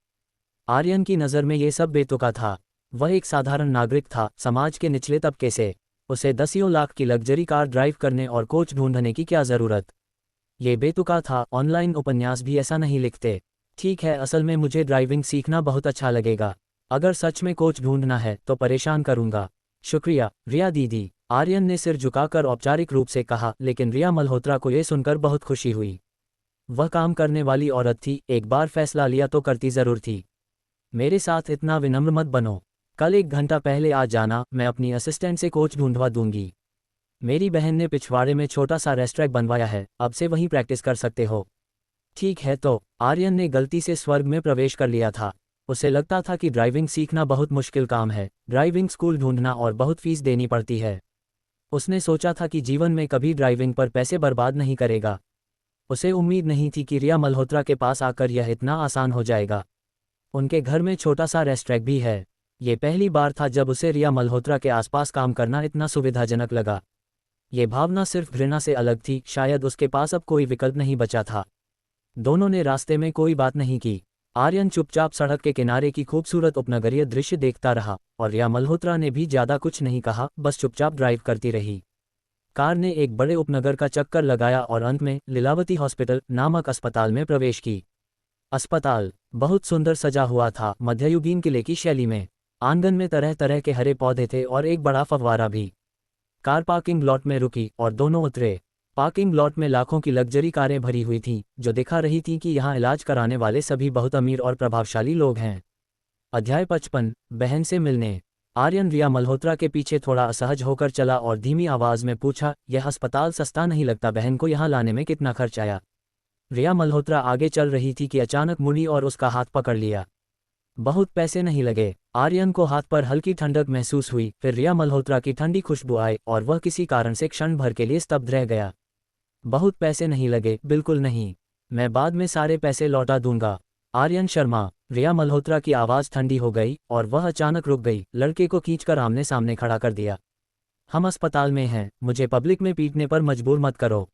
आर्यन की नज़र में ये सब बेतुका था। वह एक साधारण नागरिक था, समाज के निचले तबके से। उसे दसियों लाख की लग्जरी कार ड्राइव करने और कोच ढूंढने की क्या ज़रूरत? ये बेतुका था। ऑनलाइन उपन्यास भी ऐसा नहीं लिखते। ठीक है, असल में मुझे ड्राइविंग सीखना बहुत अच्छा लगेगा। अगर सच में कोच ढूंढना है तो परेशान करूंगा। शुक्रिया रिया दीदी, आर्यन ने सिर झुकाकर औपचारिक रूप से कहा, लेकिन रिया मल्होत्रा को यह सुनकर बहुत खुशी हुई। वह काम करने वाली औरत थी, एक बार फैसला लिया तो करती ज़रूर थी। मेरे साथ इतना विनम्र मत बनो। कल 1 घंटा पहले आ जाना, मैं अपनी असिस्टेंट से कोच ढूंढवा दूंगी। मेरी बहन ने पिछवाड़े में छोटा सा रेस्टोरेंट बनवाया है, अब से वहीं प्रैक्टिस कर सकते हो। ठीक है तो। आर्यन ने गलती से स्वर्ग में प्रवेश कर लिया था। उसे लगता था कि ड्राइविंग सीखना बहुत मुश्किल काम है, ड्राइविंग स्कूल ढूंढना और बहुत फीस देनी पड़ती है। उसने सोचा था कि जीवन में कभी ड्राइविंग पर पैसे बर्बाद नहीं करेगा। उसे उम्मीद नहीं थी कि रिया मल्होत्रा के पास आकर यह इतना आसान हो जाएगा। उनके घर में छोटा सा रेस्टोरेंट भी है। ये पहली बार था जब उसे रिया मल्होत्रा के आसपास काम करना इतना सुविधाजनक लगा। ये भावना सिर्फ घृणा से अलग थी, शायद उसके पास अब कोई विकल्प नहीं बचा था। दोनों ने रास्ते में कोई बात नहीं की। आर्यन चुपचाप सड़क के किनारे की खूबसूरत उपनगरीय दृश्य देखता रहा और रिया मल्होत्रा ने भी ज़्यादा कुछ नहीं कहा, बस चुपचाप ड्राइव करती रही। कार ने एक बड़े उपनगर का चक्कर लगाया और अंत में लीलावती हॉस्पिटल नामक अस्पताल में प्रवेश की। अस्पताल बहुत सुंदर सजा हुआ था, मध्ययुगीन किले की शैली में। आंगन में तरह तरह के हरे पौधे थे और एक बड़ा फव्वारा भी। कार पार्किंग लॉट में रुकी और दोनों उतरे। पार्किंग लॉट में लाखों की लग्जरी कारें भरी हुई थीं, जो दिखा रही थीं कि यहाँ इलाज कराने वाले सभी बहुत अमीर और प्रभावशाली लोग हैं। अध्याय 55, बहन से मिलने। आर्यन रिया मल्होत्रा के पीछे थोड़ा असहज होकर चला और धीमी आवाज में पूछा, यह अस्पताल सस्ता नहीं लगता, बहन को यहाँ लाने में कितना खर्च आया? रिया मल्होत्रा आगे चल रही थी कि अचानक मुड़ी और उसका हाथ पकड़ लिया। बहुत पैसे नहीं लगे। आर्यन को हाथ पर हल्की ठंडक महसूस हुई, फिर रिया मल्होत्रा की ठंडी खुशबू आई और वह किसी कारण से क्षण भर के लिए स्तब्ध रह गया। बहुत पैसे नहीं लगे, बिल्कुल नहीं। मैं बाद में सारे पैसे लौटा दूंगा। आर्यन शर्मा। रिया मल्होत्रा की आवाज़ ठंडी हो गई और वह अचानक रुक गई, लड़के को खींचकर आमने सामने खड़ा कर दिया। हम अस्पताल में हैं, मुझे पब्लिक में पीटने पर मजबूर मत करो।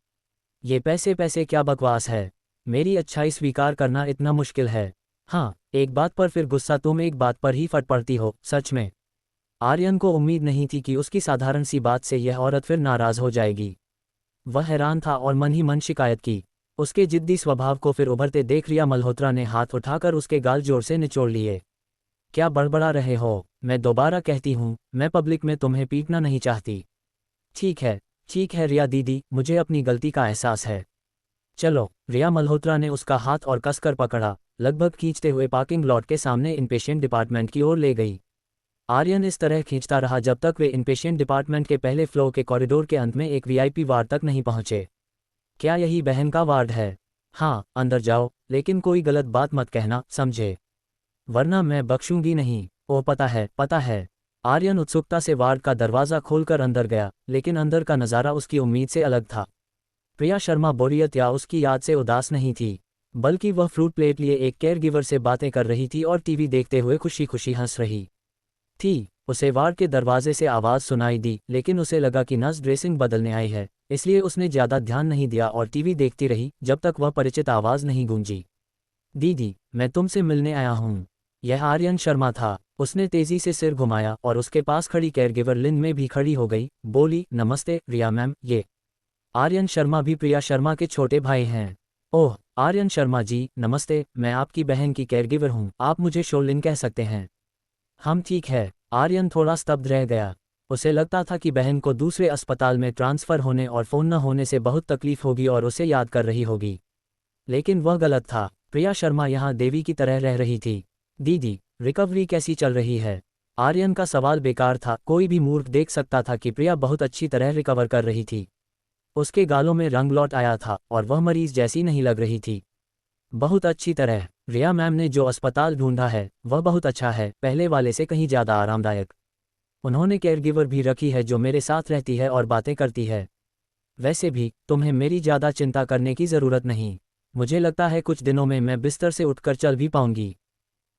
ये पैसे पैसे क्या बकवास है? मेरी अच्छाई स्वीकार करना इतना मुश्किल है? हाँ, एक बात पर फिर गुस्सा, तुम एक बात पर ही फट पड़ती हो, सच में। आर्यन को उम्मीद नहीं थी कि उसकी साधारण सी बात से यह औरत फिर नाराज हो जाएगी। वह हैरान था और मन ही मन शिकायत की। उसके जिद्दी स्वभाव को फिर उभरते देख रिया मल्होत्रा ने हाथ उठाकर उसके गाल जोर से निचोड़ लिए। क्या बड़बड़ा रहे हो? मैं दोबारा कहती हूँ, मैं पब्लिक में तुम्हें पीटना नहीं चाहती। ठीक है रिया दीदी, मुझे अपनी गलती का एहसास है। चलो। रिया मल्होत्रा ने उसका हाथ और कसकर पकड़ा, लगभग खींचते हुए पार्किंग लॉट के सामने इनपेशेंट डिपार्टमेंट की ओर ले गई। आर्यन इस तरह खींचता रहा जब तक वे इनपेशेंट डिपार्टमेंट के पहले फ्लोर के कॉरिडोर के अंत में एक वीआईपी वार्ड तक नहीं पहुंचे। क्या यही बहन का वार्ड है? हाँ, अंदर जाओ, लेकिन कोई गलत बात मत कहना, समझे? वरना मैं बख्शूंगी नहीं। ओह पता है। आर्यन उत्सुकता से वार्ड का दरवाज़ा खोलकर अंदर गया, लेकिन अंदर का नज़ारा उसकी उम्मीद से अलग था। प्रिया शर्मा बोरियत या उसकी याद से उदास नहीं थी, बल्कि वह फ्रूट प्लेट लिए एक केयरगिवर से बातें कर रही थी और टीवी देखते हुए खुशी खुशी हंस रही थी। उसे वार्ड के दरवाजे से आवाज़ सुनाई दी, लेकिन उसे लगा कि नर्स ड्रेसिंग बदलने आई है, इसलिए उसने ज़्यादा ध्यान नहीं दिया और टीवी देखती रही जब तक वह परिचित आवाज़ नहीं गूंजी। दीदी, मैं तुमसे मिलने आया हूँ। यह आर्यन शर्मा था। उसने तेज़ी से सिर घुमाया और उसके पास खड़ी केयरगिवर लिन में भी खड़ी हो गई, बोली, नमस्ते रिया मैम, ये आर्यन शर्मा भी प्रिया शर्मा के छोटे भाई हैं। ओह, आर्यन शर्मा जी, नमस्ते, मैं आपकी बहन की केयरगिवर हूँ, आप मुझे शोलिन कह सकते हैं। हम ठीक है। आर्यन थोड़ा स्तब्ध रह गया। उसे लगता था कि बहन को दूसरे अस्पताल में ट्रांसफ़र होने और फ़ोन न होने से बहुत तकलीफ होगी और उसे याद कर रही होगी, लेकिन वह गलत था। प्रिया शर्मा यहाँ देवी की तरह रह रही थी। दीदी, रिकवरी कैसी चल रही है? आर्यन का सवाल बेकार था, कोई भी मूर्ख देख सकता था कि प्रिया बहुत अच्छी तरह रिकवर कर रही थी। उसके गालों में रंग लौट आया था और वह मरीज जैसी नहीं लग रही थी। बहुत अच्छी तरह। रिया मैम ने जो अस्पताल ढूंढा है वह बहुत अच्छा है, पहले वाले से कहीं ज़्यादा आरामदायक। उन्होंने केयरगिवर भी रखी है जो मेरे साथ रहती है और बातें करती है। वैसे भी तुम्हें मेरी ज़्यादा चिंता करने की ज़रूरत नहीं। मुझे लगता है कुछ दिनों में मैं बिस्तर से उठकर चल भी पाऊंगी।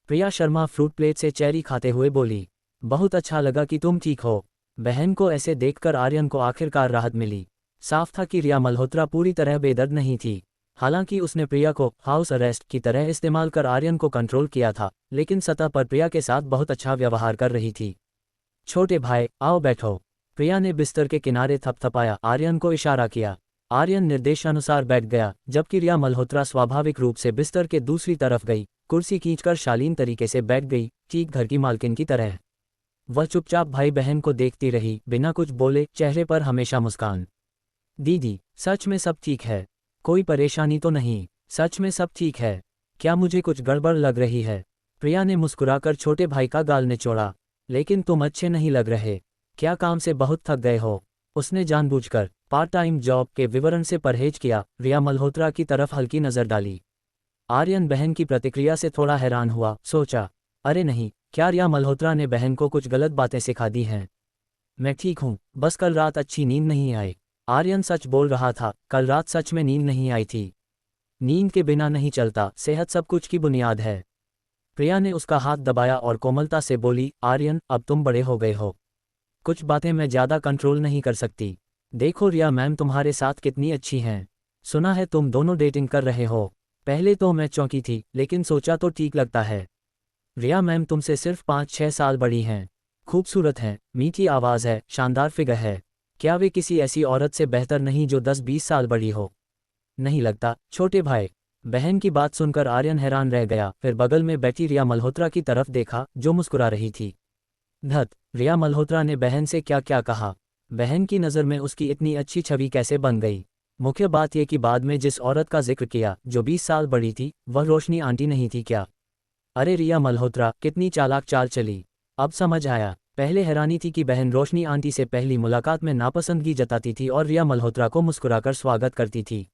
प्रिया शर्मा फ्रूट प्लेट से चेरी खाते हुए बोली। बहुत अच्छा लगा कि तुम ठीक हो। बहन को ऐसे देखकर आर्यन को आखिरकार राहत मिली। साफ था कि रिया मल्होत्रा पूरी तरह बेदर्द नहीं थी। हालांकि उसने प्रिया को हाउस अरेस्ट की तरह इस्तेमाल कर आर्यन को कंट्रोल किया था, लेकिन सतह पर प्रिया के साथ बहुत अच्छा व्यवहार कर रही थी। छोटे भाई, आओ बैठो। प्रिया ने बिस्तर के किनारे थपथपाया, आर्यन को इशारा किया। आर्यन निर्देशानुसार बैठ गया, जबकि रिया मल्होत्रा स्वाभाविक रूप से बिस्तर के दूसरी तरफ गई, कुर्सी खींचकर शालीन तरीके से बैठ गई, ठीक घर की मालकिन की तरह। वह चुपचाप भाई बहन को देखती रही, बिना कुछ बोले, चेहरे पर हमेशा मुस्कान। दीदी, सच में सब ठीक है? कोई परेशानी तो नहीं? सच में सब ठीक है? क्या मुझे कुछ गड़बड़ लग रही है? प्रिया ने मुस्कुराकर छोटे भाई का गाल निचोड़ा। लेकिन तुम अच्छे नहीं लग रहे। क्या काम से बहुत थक गए हो? उसने जानबूझकर पार्ट टाइम जॉब के विवरण से परहेज किया। रिया मल्होत्रा की तरफ हल्की नज़र डाली। आर्यन बहन की प्रतिक्रिया से थोड़ा हैरान हुआ, सोचा, अरे नहीं, क्या रिया मल्होत्रा ने बहन को कुछ गलत बातें सिखा दी हैं? मैं ठीक हूँ, बस कल रात अच्छी नींद नहीं आई। आर्यन सच बोल रहा था, कल रात सच में नींद नहीं आई थी। नींद के बिना नहीं चलता, सेहत सब कुछ की बुनियाद है। प्रिया ने उसका हाथ दबाया और कोमलता से बोली, आर्यन, अब तुम बड़े हो गए हो। कुछ बातें मैं ज़्यादा कंट्रोल नहीं कर सकती। देखो रिया मैम तुम्हारे साथ कितनी अच्छी हैं। सुना है तुम दोनों डेटिंग कर रहे हो। पहले तो मैं चौंकी थी, लेकिन सोचा तो ठीक लगता है। रिया मैम तुमसे सिर्फ 5-6 साल बड़ी हैं। खूबसूरत हैं, मीठी आवाज़ है, शानदार फिगर है। क्या वे किसी ऐसी औरत से बेहतर नहीं जो 10-20 साल बड़ी हो? नहीं लगता, छोटे भाई। बहन की बात सुनकर आर्यन हैरान रह गया, फिर बगल में बैठी रिया मल्होत्रा की तरफ देखा, जो मुस्कुरा रही थी। धत, रिया मल्होत्रा ने बहन से क्या क्या कहा? बहन की नज़र में उसकी इतनी अच्छी छवि कैसे बन गई? मुख्य बात यह कि बाद में जिस औरत का जिक्र किया, जो 20 साल बड़ी थी, वह रोशनी आंटी नहीं थी क्या? अरे रिया मल्होत्रा, कितनी चालाक चाल चली। अब समझ आया। पहले हैरानी थी कि बहन रोशनी आंटी से पहली मुलाकात में नापसंदगी जताती थी और रिया मल्होत्रा को मुस्कुराकर स्वागत करती थी।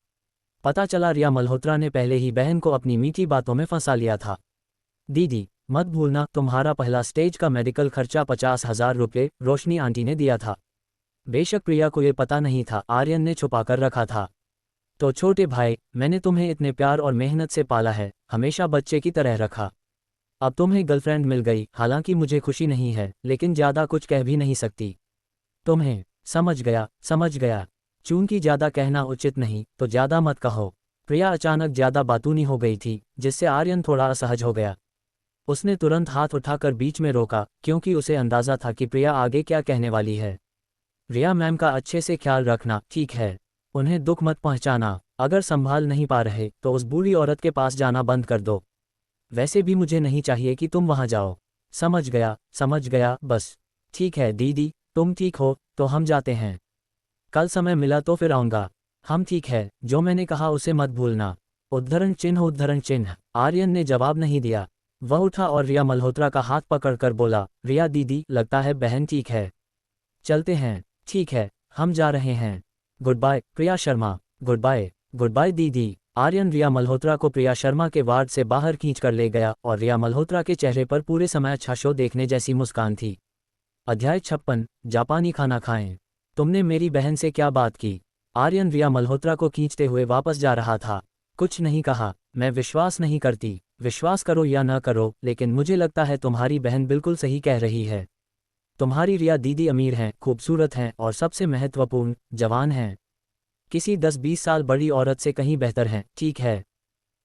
पता चला रिया मल्होत्रा ने पहले ही बहन को अपनी मीठी बातों में फंसा लिया था। दीदी, मत भूलना तुम्हारा पहला स्टेज का मेडिकल खर्चा 50,000 रुपये रोशनी आंटी ने दिया था। बेशक प्रिया को ये पता नहीं था, आर्यन ने छुपाकर रखा था। तो छोटे भाई, मैंने तुम्हें इतने प्यार और मेहनत से पाला है, हमेशा बच्चे की तरह रखा। अब तुम्हें गर्लफ्रेंड मिल गई, हालांकि मुझे खुशी नहीं है, लेकिन ज़्यादा कुछ कह भी नहीं सकती। तुम्हें समझ गया। चूंकि ज़्यादा कहना उचित नहीं, तो ज़्यादा मत कहो। प्रिया अचानक ज़्यादा बातूनी हो गई थी, जिससे आर्यन थोड़ा असहज हो गया। उसने तुरंत हाथ उठाकर बीच में रोका, क्योंकि उसे अंदाज़ा था कि प्रिया आगे क्या कहने वाली है। रिया मैम का अच्छे से ख्याल रखना, ठीक है? उन्हें दुख मत पहुंचाना। अगर संभाल नहीं पा रहे तो उस बूढ़ी औरत के पास जाना बंद कर दो। वैसे भी मुझे नहीं चाहिए कि तुम वहां जाओ। समझ गया बस। ठीक है दीदी, तुम ठीक हो तो हम जाते हैं। कल समय मिला तो फिर आऊँगा। हम ठीक है, जो मैंने कहा उसे मत भूलना। उद्धरण चिन्ह। आर्यन ने जवाब नहीं दिया। वह उठा और रिया मल्होत्रा का हाथ पकड़कर बोला, रिया दीदी, लगता है बहन ठीक है। चलते हैं। ठीक है, हम जा रहे हैं। Good bye Priya Sharma. Good bye दीदी। आर्यन रिया मल्होत्रा को प्रिया शर्मा के वार्ड से बाहर खींचकर ले गया और रिया मल्होत्रा के चेहरे पर पूरे समय अच्छा शो देखने जैसी मुस्कान थी। अध्याय 56, जापानी खाना खाएं। तुमने मेरी बहन से क्या बात की? आर्यन रिया मल्होत्रा को खींचते हुए वापस जा रहा था। कुछ नहीं कहा। मैं विश्वास नहीं करती। विश्वास करो या न करो, लेकिन मुझे लगता है तुम्हारी बहन बिल्कुल सही कह रही है। तुम्हारी रिया दीदी अमीर हैं, खूबसूरत हैं और सबसे महत्वपूर्ण, जवान हैं। किसी 10-20 साल बड़ी औरत से कहीं बेहतर हैं, ठीक है?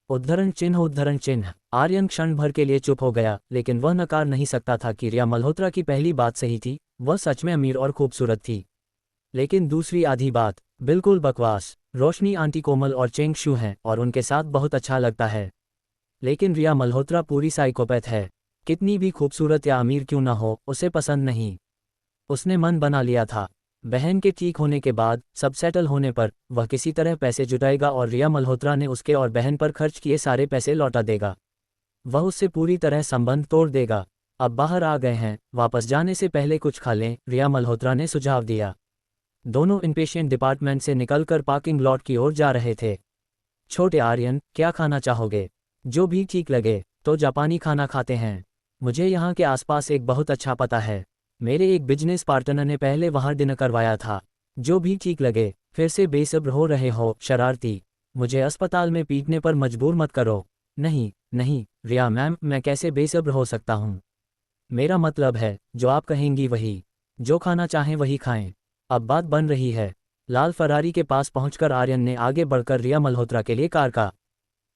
उद्धरण चिन्ह। आर्यन क्षण भर के लिए चुप हो गया, लेकिन वह नकार नहीं सकता था कि रिया मल्होत्रा की पहली बात सही थी। वह सच में अमीर और खूबसूरत थी। लेकिन दूसरी आधी बात बिल्कुल बकवास। रोशनी आंटी कोमल और चेंगशू हैं और उनके साथ बहुत अच्छा लगता है। लेकिन रिया मल्होत्रा पूरी साइकोपैथ है। कितनी भी खूबसूरत या अमीर क्यों ना हो, उसे पसंद नहीं। उसने मन बना लिया था, बहन के ठीक होने के बाद, सब सेटल होने पर, वह किसी तरह पैसे जुटाएगा और रिया मल्होत्रा ने उसके और बहन पर खर्च किए सारे पैसे लौटा देगा। वह उससे पूरी तरह संबंध तोड़ देगा। अब बाहर आ गए हैं, वापस जाने से पहले कुछ खा लें, रिया मल्होत्रा ने सुझाव दिया। दोनों इनपेशेंट डिपार्टमेंट से निकलकर पार्किंग लॉट की ओर जा रहे थे। छोटे आर्यन, क्या खाना चाहोगे? जो भी ठीक लगे। तो जापानी खाना खाते हैं। मुझे यहाँ के आसपास एक बहुत अच्छा पता है। मेरे एक बिजनेस पार्टनर ने पहले वहाँ डिनर करवाया था। जो भी ठीक लगे। फिर से बेसब्र हो रहे हो, शरारती? मुझे अस्पताल में पीटने पर मजबूर मत करो। नहीं रिया मैम, मैं कैसे बेसब्र हो सकता हूँ? मेरा मतलब है, जो आप कहेंगी वही। जो खाना चाहें वही खाएं। अब बात बन रही है। लाल फरारी के पास पहुंचकर आर्यन ने आगे बढ़कर रिया मल्होत्रा के लिए कार का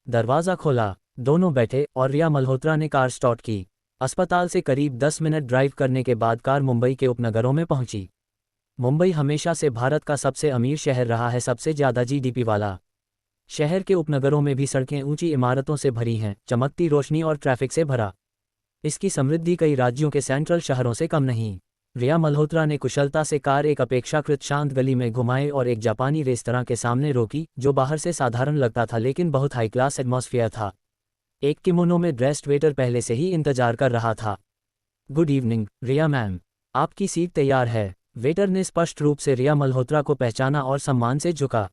दरवाज़ा खोला। दोनों बैठे और रिया मल्होत्रा ने कार स्टार्ट की। अस्पताल से करीब 10 मिनट ड्राइव करने के बाद कार मुंबई के उपनगरों में पहुंची। मुंबई हमेशा से भारत का सबसे अमीर शहर रहा है, सबसे ज़्यादा जीडीपी वाला। शहर के उपनगरों में भी सड़कें ऊंची इमारतों से भरी हैं, चमकती रोशनी और ट्रैफिक से भरा। इसकी समृद्धि कई राज्यों के सेंट्रल शहरों से कम नहीं। रिया मल्होत्रा ने कुशलता से कार एक अपेक्षाकृत शांत गली में घुमाए और एक जापानी रेस्तरां के सामने रोकी, जो बाहर से साधारण लगता था लेकिन बहुत हाई क्लास एटमॉस्फेयर था। एक किमोनो में ड्रेस्ड वेटर पहले से ही इंतजार कर रहा था। गुड इवनिंग रिया मैम, आपकी सीट तैयार है। वेटर ने स्पष्ट रूप से रिया मल्होत्रा को पहचाना और सम्मान से झुका।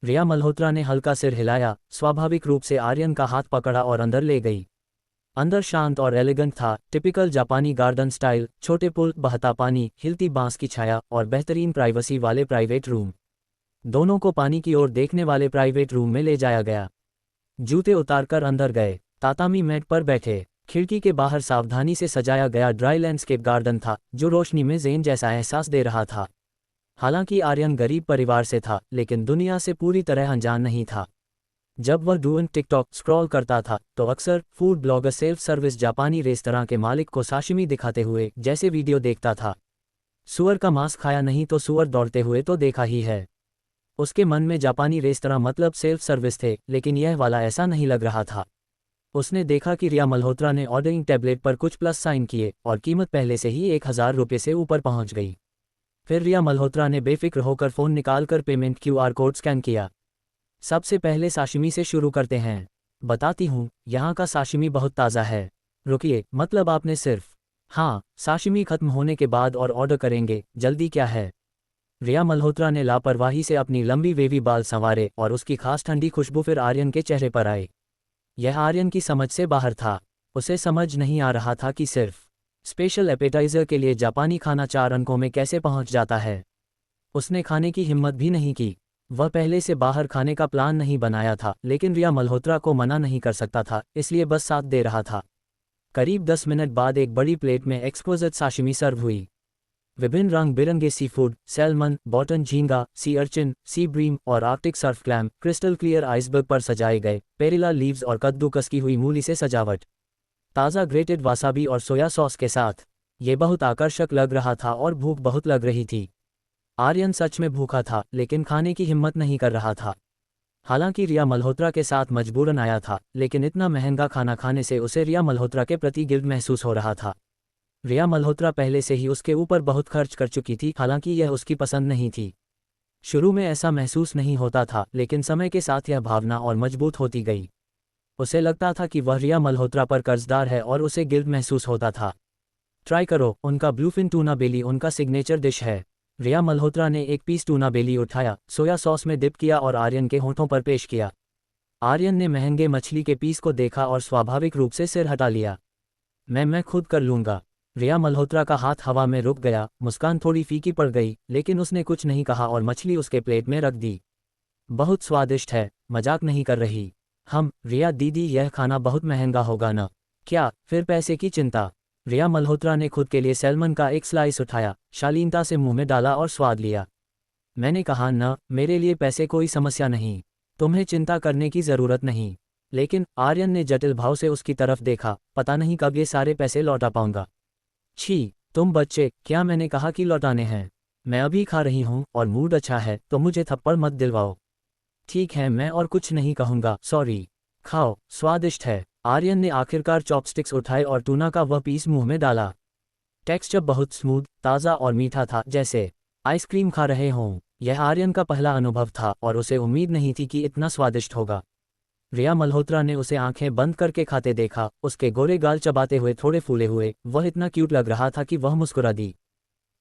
रिया मल्होत्रा ने हल्का सिर हिलाया, स्वाभाविक रूप से आर्यन का हाथ पकड़ा और अंदर ले गई। अंदर शांत और एलिगेंट था, टिपिकल जापानी गार्डन स्टाइल, छोटे पुल, बहता पानी, हिलती बांस की छाया और बेहतरीन प्राइवेसी वाले प्राइवेट रूम। दोनों को पानी की ओर देखने वाले प्राइवेट रूम में ले जाया गया। जूते उतारकर अंदर गए। तातामी मैट पर बैठे। खिड़की के बाहर सावधानी से सजाया गया ड्राई लैंडस्केप गार्डन था, जो रोशनी में ज़ेन जैसा एहसास दे रहा था। हालांकि आर्यन गरीब परिवार से था, लेकिन दुनिया से पूरी तरह अनजान नहीं था। जब वह डूइन टिकटॉक स्क्रॉल करता था, तो अक्सर फूड ब्लॉगर सेल्फ सर्विस जापानी रेस्तरां के मालिक को साशिमी दिखाते हुए जैसे वीडियो देखता था। सुअर का मांस खाया नहीं तो सुअर दौड़ते हुए तो देखा ही है। उसके मन में जापानी रेस्तरां मतलब सेल्फ सर्विस थे, लेकिन यह वाला ऐसा नहीं लग रहा था। उसने देखा कि रिया मल्होत्रा ने ऑर्डरिंग टैबलेट पर कुछ प्लस साइन किए और कीमत पहले से ही 1000 रुपये से ऊपर पहुंच गई। फिर रिया मल्होत्रा ने बेफिक्र होकर फ़ोन निकालकर पेमेंट क्यूआर कोड स्कैन किया। सबसे पहले साशिमी से शुरू करते हैं। बताती हूँ, यहाँ का साशिमी बहुत ताज़ा है। रुकिए, मतलब आपने सिर्फ हाँ, साशिमी खत्म होने के बाद और ऑर्डर करेंगे, जल्दी क्या है। रिया मल्होत्रा ने लापरवाही से अपनी लंबी वेवी बाल संवारे और उसकी खास ठंडी खुशबू फिर आर्यन के चेहरे पर आई। यह आर्यन की समझ से बाहर था। उसे समझ नहीं आ रहा था कि सिर्फ स्पेशल एपेटाइजर के लिए जापानी खाना 4 अंकों में कैसे पहुंच जाता है। उसने खाने की हिम्मत भी नहीं की। वह पहले से बाहर खाने का प्लान नहीं बनाया था, लेकिन रिया मल्होत्रा को मना नहीं कर सकता था, इसलिए बस साथ दे रहा था। करीब 10 मिनट बाद एक बड़ी प्लेट में एक्सक्विजिट साशिमी सर्व हुई। विभिन्न रंग बिरंगे सी फूड, सैल्मन, बॉटन झींगा, सी अर्चिन, सी ब्रीम और Arctic surf clam crystal clear iceberg पर सजाए गए। पेरिला लीव्स और कद्दूकस की हुई मूली से सजावट, ताज़ा ग्रेटेड वासाबी और सोया सॉस के साथ। ये बहुत आकर्षक लग रहा था और भूख बहुत लग रही थी। आर्यन सच में भूखा था, लेकिन खाने की हिम्मत नहीं कर रहा था। हालांकि रिया मल्होत्रा के साथ मजबूरन आया था, लेकिन इतना महंगा खाना खाने से उसे रिया मल्होत्रा के प्रति गिल्ट महसूस हो रहा था। रिया मल्होत्रा पहले से ही उसके ऊपर बहुत खर्च कर चुकी थी, हालांकि यह उसकी पसंद नहीं थी। शुरू में ऐसा महसूस नहीं होता था, लेकिन समय के साथ यह भावना और मजबूत होती गई। उसे लगता था कि वह रिया मल्होत्रा पर कर्जदार है और उसे गिल्ट महसूस होता था। ट्राई करो, उनका ब्लूफिन टूना बेली उनका सिग्नेचर डिश है। रिया मल्होत्रा ने एक पीस टूना बेली उठाया, सोया सॉस में डिप किया और आर्यन के होठों पर पेश किया। आर्यन ने महंगे मछली के पीस को देखा और स्वाभाविक रूप से सिर हटा लिया। मैं खुद कर लूँगा। रिया मल्होत्रा का हाथ हवा में रुक गया, मुस्कान थोड़ी फीकी पड़ गई, लेकिन उसने कुछ नहीं कहा और मछली उसके प्लेट में रख दी। बहुत स्वादिष्ट है, मजाक नहीं कर रही। रिया दीदी, यह खाना बहुत महंगा होगा ना। क्या फिर पैसे की चिंता। रिया मल्होत्रा ने खुद के लिए सैल्मन का एक स्लाइस उठाया, शालीनता से मुंह में डाला और स्वाद लिया। मैंने कहा न, मेरे लिए पैसे कोई समस्या नहीं, तुम्हें चिंता करने की ज़रूरत नहीं। लेकिन आर्यन ने जटिल भाव से उसकी तरफ देखा, पता नहीं कब ये सारे पैसे लौटा पाऊंगा। छी, तुम बच्चे, क्या मैंने कहा कि लौटाने हैं। मैं अभी खा रही हूँ और मूड अच्छा है, तो मुझे थप्पड़ मत दिलवाओ। ठीक है, मैं और कुछ नहीं कहूँगा, सॉरी। खाओ, स्वादिष्ट है। आर्यन ने आखिरकार चॉपस्टिक्स उठाए और टूना का वह पीस मुंह में डाला। टेक्सचर बहुत स्मूथ, ताज़ा और मीठा था, जैसे आइसक्रीम खा रहे हों। यह आर्यन का पहला अनुभव था और उसे उम्मीद नहीं थी कि इतना स्वादिष्ट होगा। रिया मल्होत्रा ने उसे आंखें बंद करके खाते देखा, उसके गोरे गाल चबाते हुए थोड़े फूले हुए। वह इतना क्यूट लग रहा था कि वह मुस्कुरा दी।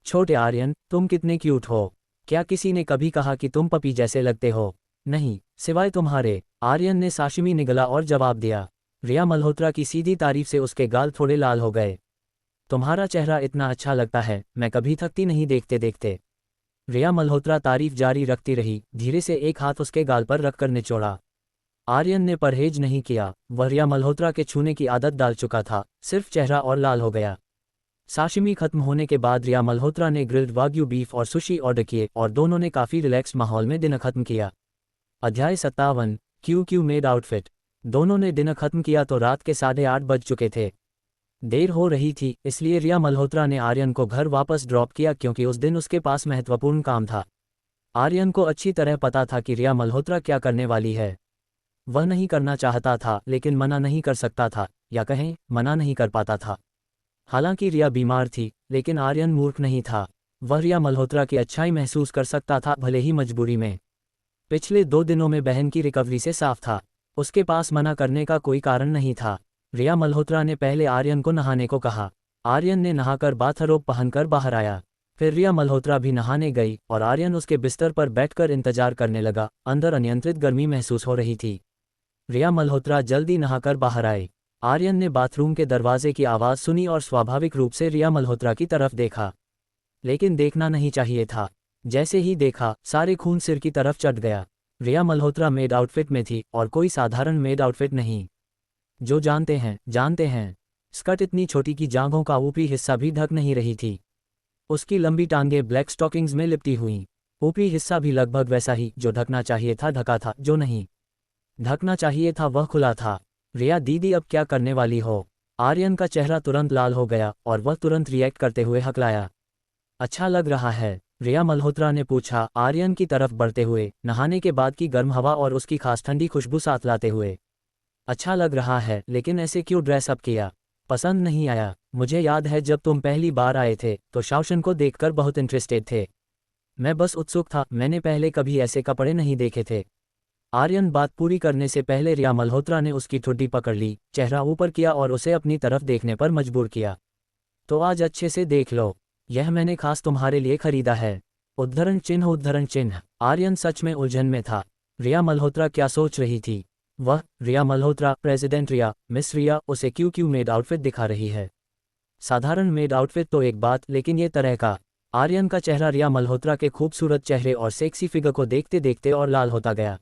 छोटे आर्यन, तुम कितने क्यूट हो। क्या किसी ने कभी कहा कि तुम पपी जैसे लगते हो। नहीं, सिवाय तुम्हारे। आर्यन ने साशिमी निगला और जवाब दिया। रिया मल्होत्रा की सीधी तारीफ से उसके गाल थोड़े लाल हो गए। तुम्हारा चेहरा इतना अच्छा लगता है, मैं कभी थकती नहीं देखते देखते। रिया मल्होत्रा तारीफ जारी रखती रही, धीरे से एक हाथ उसके गाल पर रखकर निचोड़ा। आर्यन ने परहेज नहीं किया, वह रिया मल्होत्रा के छूने की आदत डाल चुका था, सिर्फ चेहरा और लाल हो गया। साशिमी खत्म होने के बाद रिया मल्होत्रा ने ग्रिल्ड वाग्यू बीफ और सुशी ऑर्डर किए और दोनों ने काफ़ी रिलैक्स्ड माहौल में डिनर खत्म किया। अध्याय 57, क्यू मेड आउटफिट। दोनों ने डिनर खत्म किया तो रात के 8:30 बज चुके थे। देर हो रही थी, इसलिए रिया मल्होत्रा ने आर्यन को घर वापस ड्रॉप किया, क्योंकि उस दिन उसके पास महत्वपूर्ण काम था। आर्यन को अच्छी तरह पता था कि रिया मल्होत्रा क्या करने वाली है। वह नहीं करना चाहता था, लेकिन मना नहीं कर सकता था, या कहें मना नहीं कर पाता था। हालांकि रिया बीमार थी, लेकिन आर्यन मूर्ख नहीं था। वह रिया मल्होत्रा की अच्छाई महसूस कर सकता था, भले ही मजबूरी में। पिछले 2 दिनों में बहन की रिकवरी से साफ था, उसके पास मना करने का कोई कारण नहीं था। रिया मल्होत्रा ने पहले आर्यन को नहाने को कहा। आर्यन ने नहाकर बाथरोब पहनकर बाहर आया। फिर रिया मल्होत्रा भी नहाने गई और आर्यन उसके बिस्तर पर बैठकर इंतजार करने लगा। अंदर अनियंत्रित गर्मी महसूस हो रही थी। रिया मल्होत्रा जल्दी नहाकर बाहर आए। आर्यन ने बाथरूम के दरवाजे की आवाज़ सुनी और स्वाभाविक रूप से रिया मल्होत्रा की तरफ देखा, लेकिन देखना नहीं चाहिए था। जैसे ही देखा, सारे खून सिर की तरफ चढ़ गया। रिया मल्होत्रा मेड आउटफिट में थी, और कोई साधारण मेड आउटफिट नहीं। जो जानते हैं। स्कर्ट इतनी छोटी कि जांघों का ऊपरी हिस्सा भी ढक नहीं रही थी। उसकी लंबी टांगें ब्लैक स्टॉकिंग्स में लिपटी हुईं। ऊपरी हिस्सा भी लगभग वैसा ही, जो ढकना चाहिए था ढका था, जो नहीं ढकना चाहिए था वह खुला था। रिया दीदी, अब क्या करने वाली हो। आर्यन का चेहरा तुरंत लाल हो गया और वह तुरंत रिएक्ट करते हुए हकलाया। अच्छा लग रहा है, रिया मल्होत्रा ने पूछा, आर्यन की तरफ बढ़ते हुए, नहाने के बाद की गर्म हवा और उसकी खास ठंडी खुशबू साथ लाते हुए। अच्छा लग रहा है, लेकिन ऐसे क्यों ड्रेस अप किया। पसंद नहीं आया। मुझे याद है जब तुम पहली बार आए थे तो शाओशन को देखकर बहुत इंटरेस्टेड थे। मैं बस उत्सुक था, मैंने पहले कभी ऐसे कपड़े नहीं देखे थे। आर्यन बात पूरी करने से पहले रिया मल्होत्रा ने उसकी ठुड्डी पकड़ ली, चेहरा ऊपर किया और उसे अपनी तरफ देखने पर मजबूर किया। तो आज अच्छे से देख लो, यह मैंने खास तुम्हारे लिए खरीदा है। उद्धरण चिन्ह उद्धरण चिन्ह। आर्यन सच में उलझन में था। रिया मल्होत्रा क्या सोच रही थी? वह रिया मल्होत्रा, प्रेसिडेंट रिया, मिस रिया उसे क्यों क्यों मेड आउटफिट दिखा रही है? साधारण मेड आउटफिट तो एक बात, लेकिन ये तरह का। आर्यन का चेहरा रिया मल्होत्रा के खूबसूरत चेहरे और सेक्सी फिगर को देखते देखते और लाल होता गया।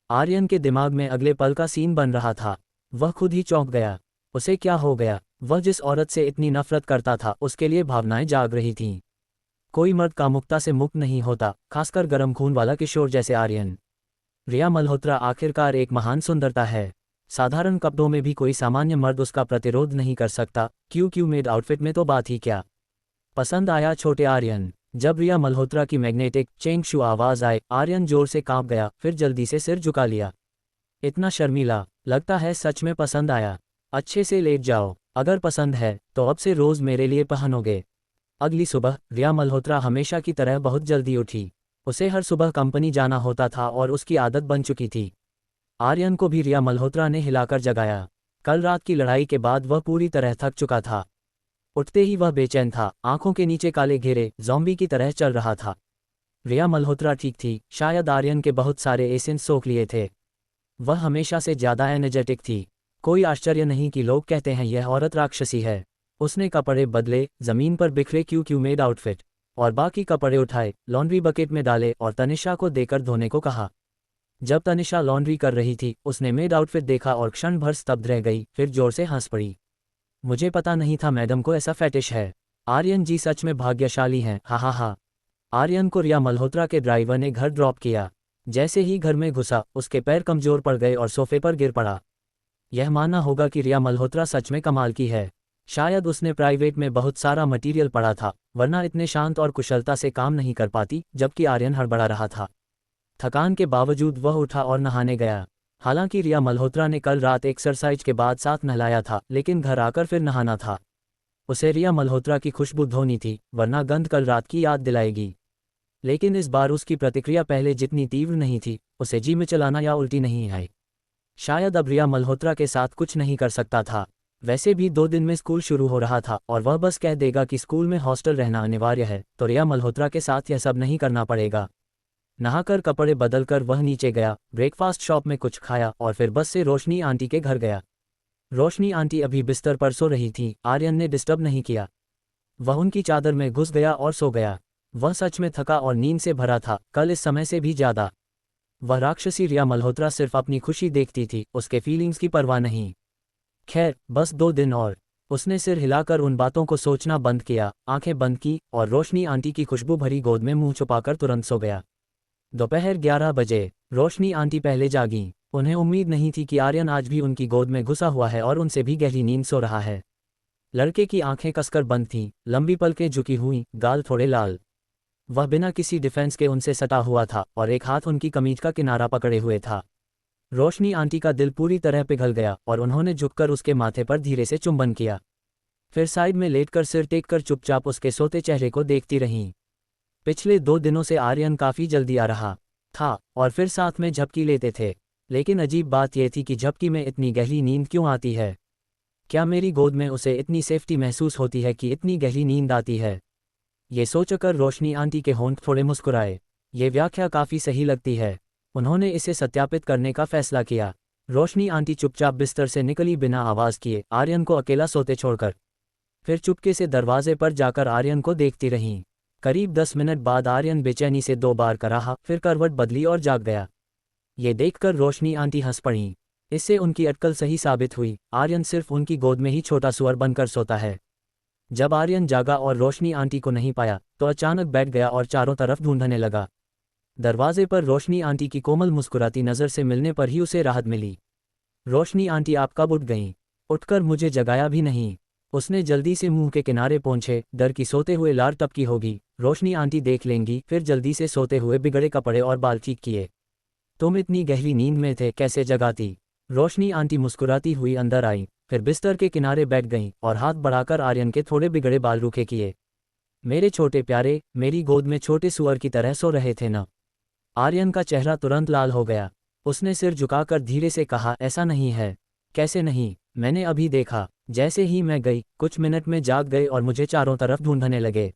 आर्यन के दिमाग में अगले पल का सीन बन रहा था। वह खुद ही चौंक गया। उसे क्या हो गया? वह जिस औरत से इतनी नफरत करता था उसके लिए भावनाएं जाग रही थीं। कोई मर्द कामुकता से मुक्त नहीं होता, खासकर गर्म खून वाला किशोर जैसे आर्यन। रिया मल्होत्रा आखिरकार एक महान सुंदरता है। साधारण कपड़ों में भी कोई सामान्य मर्द उसका प्रतिरोध नहीं कर सकता, क्यों क्यों मेड आउटफिट में तो बात ही क्या। पसंद आया छोटे आर्यन? जब रिया मल्होत्रा की मैग्नेटिक चेंग शू आवाज आए, आर्यन जोर से कांप गया, फिर जल्दी से सिर झुका लिया। इतना शर्मीला? लगता है सच में पसंद आया। अच्छे से लेट जाओ, अगर पसंद है तो अब से रोज मेरे लिए पहनोगे। अगली सुबह रिया मल्होत्रा हमेशा की तरह बहुत जल्दी उठी। उसे हर सुबह कंपनी जाना होता था और उसकी आदत बन चुकी थी। आर्यन को भी रिया मल्होत्रा ने हिलाकर जगाया। कल रात की लड़ाई के बाद वह पूरी तरह थक चुका था। उठते ही वह बेचैन था, आंखों के नीचे काले घेरे, ज़ॉम्बी की तरह चल रहा था। रिया मल्होत्रा ठीक थी, शायद आर्यन के बहुत सारे एसेंस सोख लिए थे। वह हमेशा से ज़्यादा एनर्जेटिक थी। कोई आश्चर्य नहीं कि लोग कहते हैं यह औरत राक्षसी है। उसने कपड़े बदले, जमीन पर बिखरे क्यों क्यों मेड आउटफिट, और बाकी कपड़े उठाए, लॉन्ड्री बकेट में डाले और तनिषा को देकर धोने को कहा। जब तनिषा लॉन्ड्री कर रही थी, उसने मेड आउटफिट देखा और क्षण भर स्तब्ध रह गई, फिर जोर से हंस पड़ी। मुझे पता नहीं था मैडम को ऐसा फैटिश है। आर्यन जी सच में भाग्यशाली हैं, हा हा हा। आर्यन को रिया मल्होत्रा के ड्राइवर ने घर ड्रॉप किया। जैसे ही घर में घुसा, उसके पैर कमजोर पड़ गए और सोफे पर गिर पड़ा। यह मानना होगा कि रिया मल्होत्रा सच में कमाल की है। शायद उसने प्राइवेट में बहुत सारा मटेरियल पढ़ा था, वरना इतने शांत और कुशलता से काम नहीं कर पाती। जबकि आर्यन हड़बड़ा रहा था। थकान के बावजूद वह उठा और नहाने गया। हालांकि रिया मल्होत्रा ने कल रात एक्सरसाइज के बाद साथ नहलाया था, लेकिन घर आकर फिर नहाना था। उसे रिया मल्होत्रा की खुशबू धोनी थी, वरना गंध कल रात की याद दिलाएगी। लेकिन इस बार उसकी प्रतिक्रिया पहले जितनी तीव्र नहीं थी। उसे जी में चलाना या उल्टी नहीं आई। शायद अब रिया मल्होत्रा के साथ कुछ नहीं कर सकता था। वैसे भी 2 दिन में स्कूल शुरू हो रहा था और वह बस कह देगा कि स्कूल में हॉस्टल रहना अनिवार्य है, तो रिया मल्होत्रा के साथ यह सब नहीं करना पड़ेगा। नहाकर कपड़े बदलकर वह नीचे गया, ब्रेकफास्ट शॉप में कुछ खाया और फिर बस से रोशनी आंटी के घर गया। रोशनी आंटी अभी बिस्तर पर सो रही थी। आर्यन ने डिस्टर्ब नहीं किया। वह उनकी चादर में घुस गया और सो गया। वह सच में थका और नींद से भरा था, कल इस समय से भी ज्यादा। वह राक्षसी रिया मल्होत्रा सिर्फ अपनी खुशी देखती थी, उसके फीलिंग्स की परवाह नहीं। खैर, बस 2 दिन और। उसने सिर हिलाकर उन बातों को सोचना बंद किया, आंखें बंद की और रोशनी आंटी की खुशबू भरी गोद में मुंह छुपाकर तुरंत सो गया। दोपहर 11 बजे रोशनी आंटी पहले जागीं। उन्हें उम्मीद नहीं थी कि आर्यन आज भी उनकी गोद में घुसा हुआ है और उनसे भी गहरी नींद सो रहा है। लड़के की आंखें कसकर बंद थीं, लंबी पलकें झुकी हुईं, गाल थोड़े लाल। वह बिना किसी डिफेंस के उनसे सटा हुआ था और एक हाथ उनकी कमीज का किनारा पकड़े हुए था। रोशनी आंटी का दिल पूरी तरह पिघल गया और उन्होंने झुककर उसके माथे पर धीरे से चुंबन किया। फिर साइड में लेटकर सिर टेककर चुपचाप उसके सोते चेहरे को देखती रहीं। पिछले 2 दिनों से आर्यन काफी जल्दी आ रहा था और फिर साथ में झपकी लेते थे। लेकिन अजीब बात यह थी कि झपकी में इतनी गहरी नींद क्यों आती है? क्या मेरी गोद में उसे इतनी सेफ्टी महसूस होती है कि इतनी गहरी नींद आती है? ये सोचकर रोशनी आंटी के होंठ थोड़े मुस्कुराए। ये व्याख्या काफी सही लगती है। उन्होंने इसे सत्यापित करने का फैसला किया। रोशनी आंटी चुपचाप बिस्तर से निकली बिना आवाज किए, आर्यन को अकेला सोते छोड़कर। फिर चुपके से दरवाजे पर जाकर आर्यन को देखती रहीं। करीब 10 मिनट बाद आर्यन बेचैनी से 2 बार कराहा, फिर करवट बदली और जाग गया। ये देखकर रोशनी आंटी हंस पड़ीं। इससे उनकी अटकल सही साबित हुई। आर्यन सिर्फ उनकी गोद में ही छोटा सुअर बनकर सोता है। जब आर्यन जागा और रोशनी आंटी को नहीं पाया, तो अचानक बैठ गया और चारों तरफ ढूंढने लगा। दरवाजे पर रोशनी आंटी की कोमल मुस्कुराती नज़र से मिलने पर ही उसे राहत मिली। रोशनी आंटी, आप कब उठ गईं? उठकर मुझे जगाया भी नहीं। उसने जल्दी से मुंह के किनारे पोंछे, डर की सोते हुए लार टपकी होगी, रोशनी आंटी देख लेंगी। फिर जल्दी से सोते हुए बिगड़े कपड़े और बाल ठीक किए। तुम इतनी गहरी नींद में थे, कैसे जगाती? रोशनी आंटी मुस्कुराती हुई अंदर आई, फिर बिस्तर के किनारे बैठ गईं और हाथ बढ़ाकर आर्यन के थोड़े बिगड़े बाल रूखे किए। मेरे छोटे प्यारे, मेरी गोद में छोटे सुअर की तरह सो रहे थे न? आर्यन का चेहरा तुरंत लाल हो गया। उसने सिर झुकाकर धीरे से कहा, ऐसा नहीं है। कैसे नहीं? मैंने अभी देखा। जैसे ही मैं गई, कुछ मिनट में जाग गए और मुझे चारों तरफ ढूंढने लगे।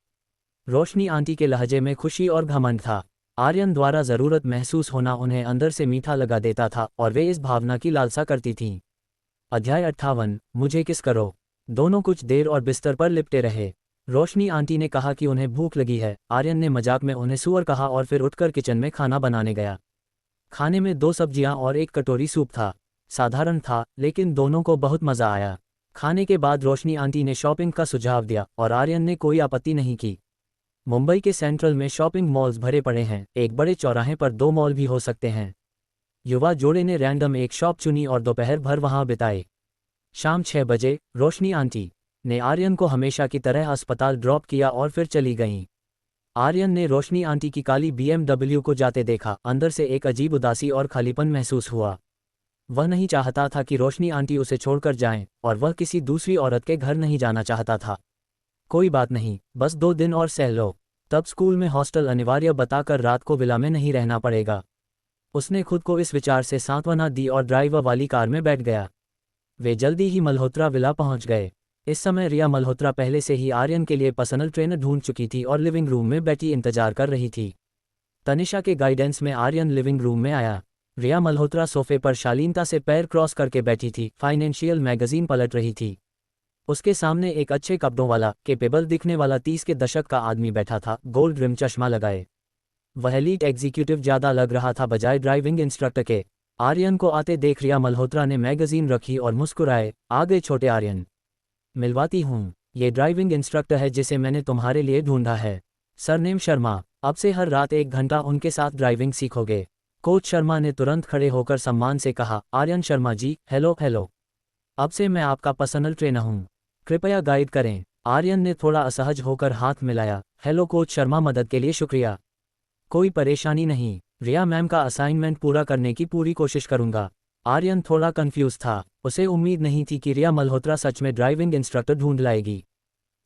रोशनी आंटी के लहजे में खुशी और घमंड था। आर्यन द्वारा ज़रूरत महसूस होना उन्हें अंदर से मीठा लगा देता था और वे इस भावना की लालसा करती थीं। अध्याय 58, मुझे किस करो। दोनों कुछ देर और बिस्तर पर लिपटे रहे। रोशनी आंटी ने कहा कि उन्हें भूख लगी है। आर्यन ने मजाक में उन्हें सुअर कहा और फिर उठकर किचन में खाना बनाने गया। खाने में 2 सब्जियां और एक कटोरी सूप था। साधारण था, लेकिन दोनों को बहुत मज़ा आया। खाने के बाद रोशनी आंटी ने शॉपिंग का सुझाव दिया और आर्यन ने कोई आपत्ति नहीं की। मुंबई के सेंट्रल में शॉपिंग मॉल्स भरे पड़े हैं, एक बड़े चौराहे पर 2 मॉल भी हो सकते हैं। युवा जोड़े ने रैंडम एक शॉप चुनी और दोपहर भर वहां बिताए। शाम 6 बजे रोशनी आंटी ने आर्यन को हमेशा की तरह अस्पताल ड्रॉप किया और फिर चली गईं। आर्यन ने रोशनी आंटी की काली BMW को जाते देखा। अंदर से एक अजीब उदासी और खालीपन महसूस हुआ। वह नहीं चाहता था कि रोशनी आंटी उसे छोड़कर जाएं, और वह किसी दूसरी औरत के घर नहीं जाना चाहता था। कोई बात नहीं, बस 2 दिन और सह लो, तब स्कूल में हॉस्टल अनिवार्य बताकर रात को विला में नहीं रहना पड़ेगा। उसने खुद को इस विचार से सांत्वना दी और ड्राइवर वाली कार में बैठ गया। वे जल्दी ही मल्होत्रा विला पहुंच गए। इस समय रिया मल्होत्रा पहले से ही आर्यन के लिए पर्सनल ट्रेनर ढूंढ चुकी थी और लिविंग रूम में बैठी इंतजार कर रही थी। तनिषा के गाइडेंस में आर्यन लिविंग रूम में आया। रिया मल्होत्रा सोफे पर शालीनता से पैर क्रॉस करके बैठी थी, फाइनेंशियल मैगजीन पलट रही थी। उसके सामने एक अच्छे कपड़ों वाला, केपेबल दिखने वाला 30 के दशक का आदमी बैठा था, गोल्ड रिम चश्मा लगाए। वह लीड एग्जीक्यूटिव ज्यादा लग रहा था बजाय ड्राइविंग इंस्ट्रक्टर के। आर्यन को आते देख रिया मल्होत्रा ने मैगजीन रखी और मुस्कुराए, आ गए छोटे आर्यन। मिलवाती हूँ, ये ड्राइविंग इंस्ट्रक्टर है जिसे मैंने तुम्हारे लिए ढूंढा है। सरनेम शर्मा। अब से हर रात 1 घंटा उनके साथ ड्राइविंग सीखोगे। कोच शर्मा ने तुरंत खड़े होकर सम्मान से कहा, आर्यन शर्मा जी, हेलो हेलो। अब से मैं आपका पर्सनल ट्रेनर हूँ, कृपया गाइड करें। आर्यन ने थोड़ा असहज होकर हाथ मिलाया। हेलो कोच शर्मा, मदद के लिए शुक्रिया। कोई परेशानी नहीं, रिया मैम का असाइनमेंट पूरा करने की पूरी कोशिश करूंगा। आर्यन थोड़ा कंफ्यूज था। उसे उम्मीद नहीं थी कि रिया मल्होत्रा सच में ड्राइविंग इंस्ट्रक्टर ढूंढ लाएगी।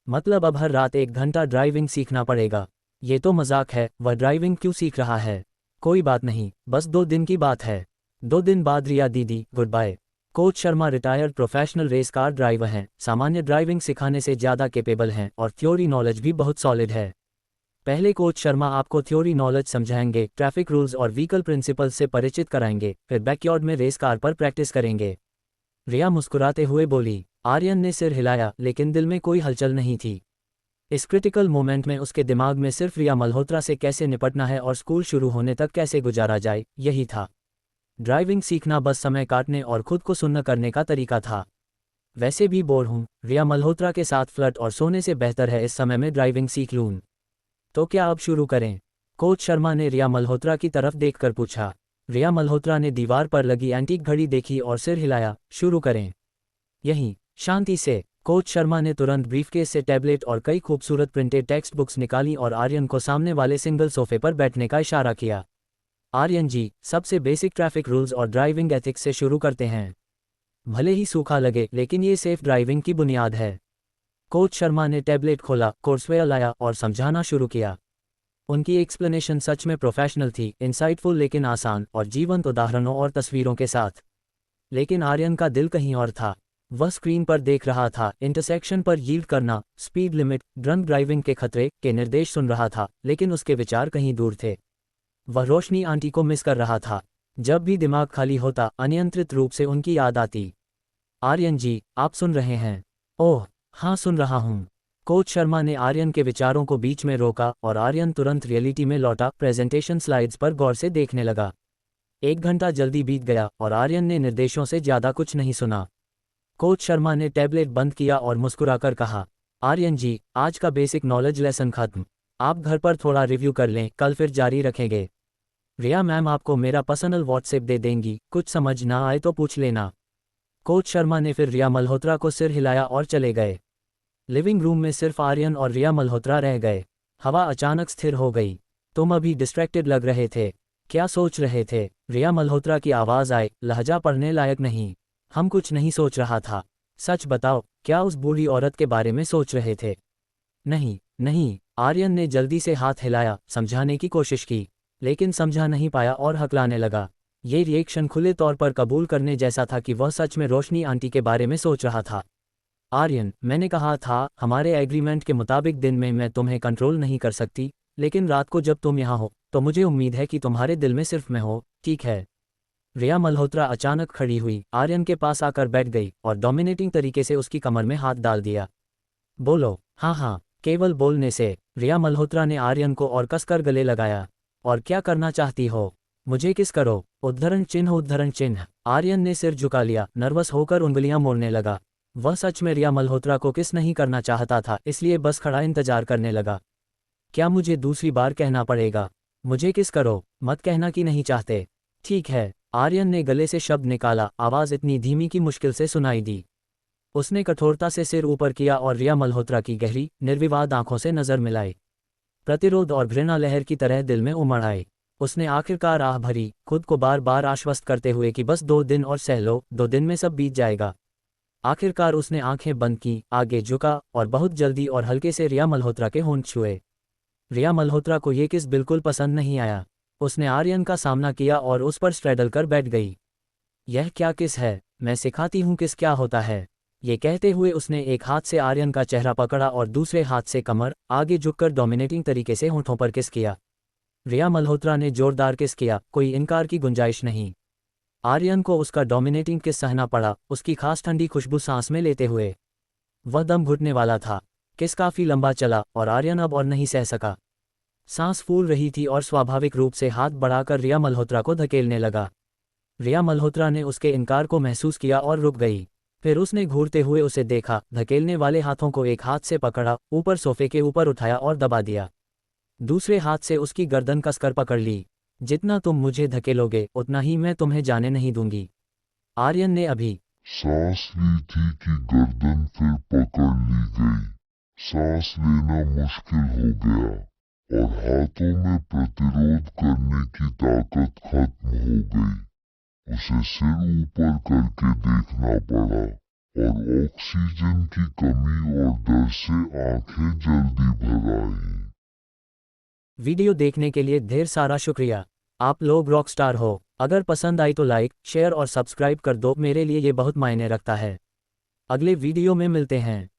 मतलब अब हर रात 1 घंटा ड्राइविंग सीखना पड़ेगा। ये तो मजाक है, वह ड्राइविंग क्यों सीख रहा है। कोई बात नहीं, बस 2 दिन की बात है। 2 दिन बाद रिया दीदी, goodbye. Coach Sharma retired professional race car driver हैं, सामान्य ड्राइविंग सिखाने से ज़्यादा केपेबल हैं और थ्योरी नॉलेज भी बहुत सॉलिड है। पहले कोच शर्मा आपको थ्योरी नॉलेज समझाएंगे, ट्रैफिक रूल्स और व्हीकल प्रिंसिपल्स से परिचित कराएंगे, फिर बैकयार्ड में रेस कार पर प्रैक्टिस करेंगे। रिया मुस्कुराते हुए बोली। आर्यन ने सिर हिलाया, लेकिन दिल में कोई हलचल नहीं थी। इस क्रिटिकल मोमेंट में उसके दिमाग में सिर्फ रिया मल्होत्रा से कैसे निपटना है और स्कूल शुरू होने तक कैसे गुजारा जाए, यही था। ड्राइविंग सीखना बस समय काटने और खुद को सुन्न करने का तरीका था। वैसे भी बोर हूँ, रिया मल्होत्रा के साथ फ्लर्ट और सोने से बेहतर है इस समय में ड्राइविंग सीख लूँ। तो क्या अब शुरू करें? कोच शर्मा ने रिया मल्होत्रा की तरफ देखकर पूछा। रिया मल्होत्रा ने दीवार पर लगी एंटीक घड़ी देखी और सिर हिलाया, शुरू करें। यहीं, शांति से। कोच शर्मा ने तुरंत ब्रीफकेस से टैबलेट और कई खूबसूरत प्रिंटेड टेक्स्ट बुक्स निकाली और आर्यन को सामने वाले सिंगल सोफे पर बैठने का इशारा किया। आर्यन जी, सबसे बेसिक ट्रैफिक रूल्स और ड्राइविंग एथिक्स से शुरू करते हैं। भले ही सूखा लगे, लेकिन ये सेफ ड्राइविंग की बुनियाद है। कोच शर्मा ने टैबलेट खोला, कोर्सवेयर लाया और समझाना शुरू किया। उनकी एक्सप्लेनेशन सच में प्रोफेशनल थी, इंसाइटफुल लेकिन आसान, और जीवंत उदाहरणों और तस्वीरों के साथ। लेकिन आर्यन का दिल कहीं और था। वह स्क्रीन पर देख रहा था, इंटरसेक्शन पर यील्ड करना, स्पीड लिमिट, ड्रंक ड्राइविंग के खतरे के निर्देश सुन रहा था, लेकिन उसके विचार कहीं दूर थे। वह रोशनी आंटी को मिस कर रहा था। जब भी दिमाग खाली होता, अनियंत्रित रूप से उनकी याद आती। आर्यन जी, आप सुन रहे हैं? ओह हाँ, सुन रहा हूँ। कोच शर्मा ने आर्यन के विचारों को बीच में रोका और आर्यन तुरंत रियलिटी में लौटा, प्रेजेंटेशन स्लाइड्स पर गौर से देखने लगा। 1 घंटा जल्दी बीत गया और आर्यन ने निर्देशों से ज़्यादा कुछ नहीं सुना। कोच शर्मा ने टैबलेट बंद किया और मुस्कुराकर कहा, आर्यन जी, आज का बेसिक नॉलेज लेसन खत्म। आप घर पर थोड़ा रिव्यू कर लें, कल फिर जारी रखेंगे। रिया मैम आपको मेरा पर्सनल व्हाट्सएप दे देंगी, कुछ समझ ना आए तो पूछ लेना। कोच शर्मा ने फिर रिया मल्होत्रा को सिर हिलाया और चले गए। लिविंग रूम में सिर्फ आर्यन और रिया मल्होत्रा रह गए। हवा अचानक स्थिर हो गई। तुम अभी डिस्ट्रैक्टेड लग रहे थे। क्या सोच रहे थे? रिया मल्होत्रा की आवाज़ आई, लहजा पढ़ने लायक नहीं। हम कुछ नहीं सोच रहा था। सच बताओ, क्या उस बूढ़ी औरत के बारे में सोच रहे थे? नहीं नहीं, आर्यन ने जल्दी से हाथ हिलाया, समझाने की कोशिश की, लेकिन समझा नहीं पाया और हकलाने लगा। ये रिएक्शन खुले तौर पर कबूल करने जैसा था कि वह सच में रोशनी आंटी के बारे में सोच रहा था। आर्यन, मैंने कहा था हमारे एग्रीमेंट के मुताबिक दिन में मैं तुम्हें कंट्रोल नहीं कर सकती, लेकिन रात को जब तुम यहाँ हो तो मुझे उम्मीद है कि तुम्हारे दिल में सिर्फ मैं हो, ठीक है। रिया मल्होत्रा अचानक खड़ी हुई, आर्यन के पास आकर बैठ गई और डोमिनेटिंग तरीके से उसकी कमर में हाथ डाल दिया। बोलो। हाँ हाँ। केवल बोलने से रिया मल्होत्रा ने आर्यन को और कसकर गले लगाया। और क्या करना चाहती हो? मुझे किस करो। उद्धरण चिन्ह उद्धरण चिन्ह। आर्यन ने सिर झुका लिया, नर्वस होकर उंगलियां मोड़ने लगा। वह सच में रिया मल्होत्रा को किस नहीं करना चाहता था, इसलिए बस खड़ा इंतजार करने लगा। क्या मुझे दूसरी बार कहना पड़ेगा? मुझे किस करो, मत कहना कि नहीं चाहते। ठीक है। आर्यन ने गले से शब्द निकाला, आवाज़ इतनी धीमी कि मुश्किल से सुनाई दी। उसने कठोरता से सिर ऊपर किया और रिया मल्होत्रा की गहरी, निर्विवाद आंखों से नजर मिलाई। प्रतिरोध और घृणा लहर की तरह दिल में उमड़ आई। उसने आखिरकार आह भरी, खुद को बार बार आश्वस्त करते हुए कि बस 2 दिन और सह लो, 2 दिन में सब बीत जाएगा। आखिरकार उसने आंखें बंद की, आगे झुका और बहुत जल्दी और हल्के से रिया मल्होत्रा के होंठ छुए। रिया मल्होत्रा को ये किस बिल्कुल पसंद नहीं आया। उसने आर्यन का सामना किया और उस पर स्ट्रैडल कर बैठ गई। यह क्या किस है? मैं सिखाती हूँ किस क्या होता है। ये कहते हुए उसने एक हाथ से आर्यन का चेहरा पकड़ा और दूसरे हाथ से कमर आगे झुककर डोमिनेटिंग तरीके से होंठों पर किस किया। रिया मल्होत्रा ने जोरदार किस किया, कोई इनकार की गुंजाइश नहीं। आर्यन को उसका डोमिनेटिंग किस सहना पड़ा, उसकी खास ठंडी खुशबू सांस में लेते हुए। वह दम घुटने वाला था। किस काफी लंबा चला और आर्यन अब और नहीं सह सका। सांस फूल रही थी और स्वाभाविक रूप से हाथ बढ़ाकर रिया मल्होत्रा को धकेलने लगा। रिया मल्होत्रा ने उसके इनकार को महसूस किया और रुक गई। फिर उसने घूरते हुए उसे देखा, धकेलने वाले हाथों को एक हाथ से पकड़ा, ऊपर सोफे के ऊपर उठाया और दबा दिया। दूसरे हाथ से उसकी गर्दन कसकर पकड़ ली। जितना तुम मुझे धकेलोगे उतना ही मैं तुम्हें जाने नहीं दूंगी। आर्यन ने अभी सांस ली थी कि गर्दन फिर पकड़ ली गई। सांस लेना मुश्किल हो गया और हाथों में प्रतिरोध करने की ताकत खत्म हो गई। उसे सिर ऊपर करके देखना पड़ा और ऑक्सीजन की कमी और डर से आंखें जल्दी भर आईं। वीडियो देखने के लिए ढेर सारा शुक्रिया। आप लोग रॉक स्टार हो। अगर पसंद आई तो लाइक, शेयर और सब्सक्राइब कर दो, मेरे लिए ये बहुत मायने रखता है। अगले वीडियो में मिलते हैं।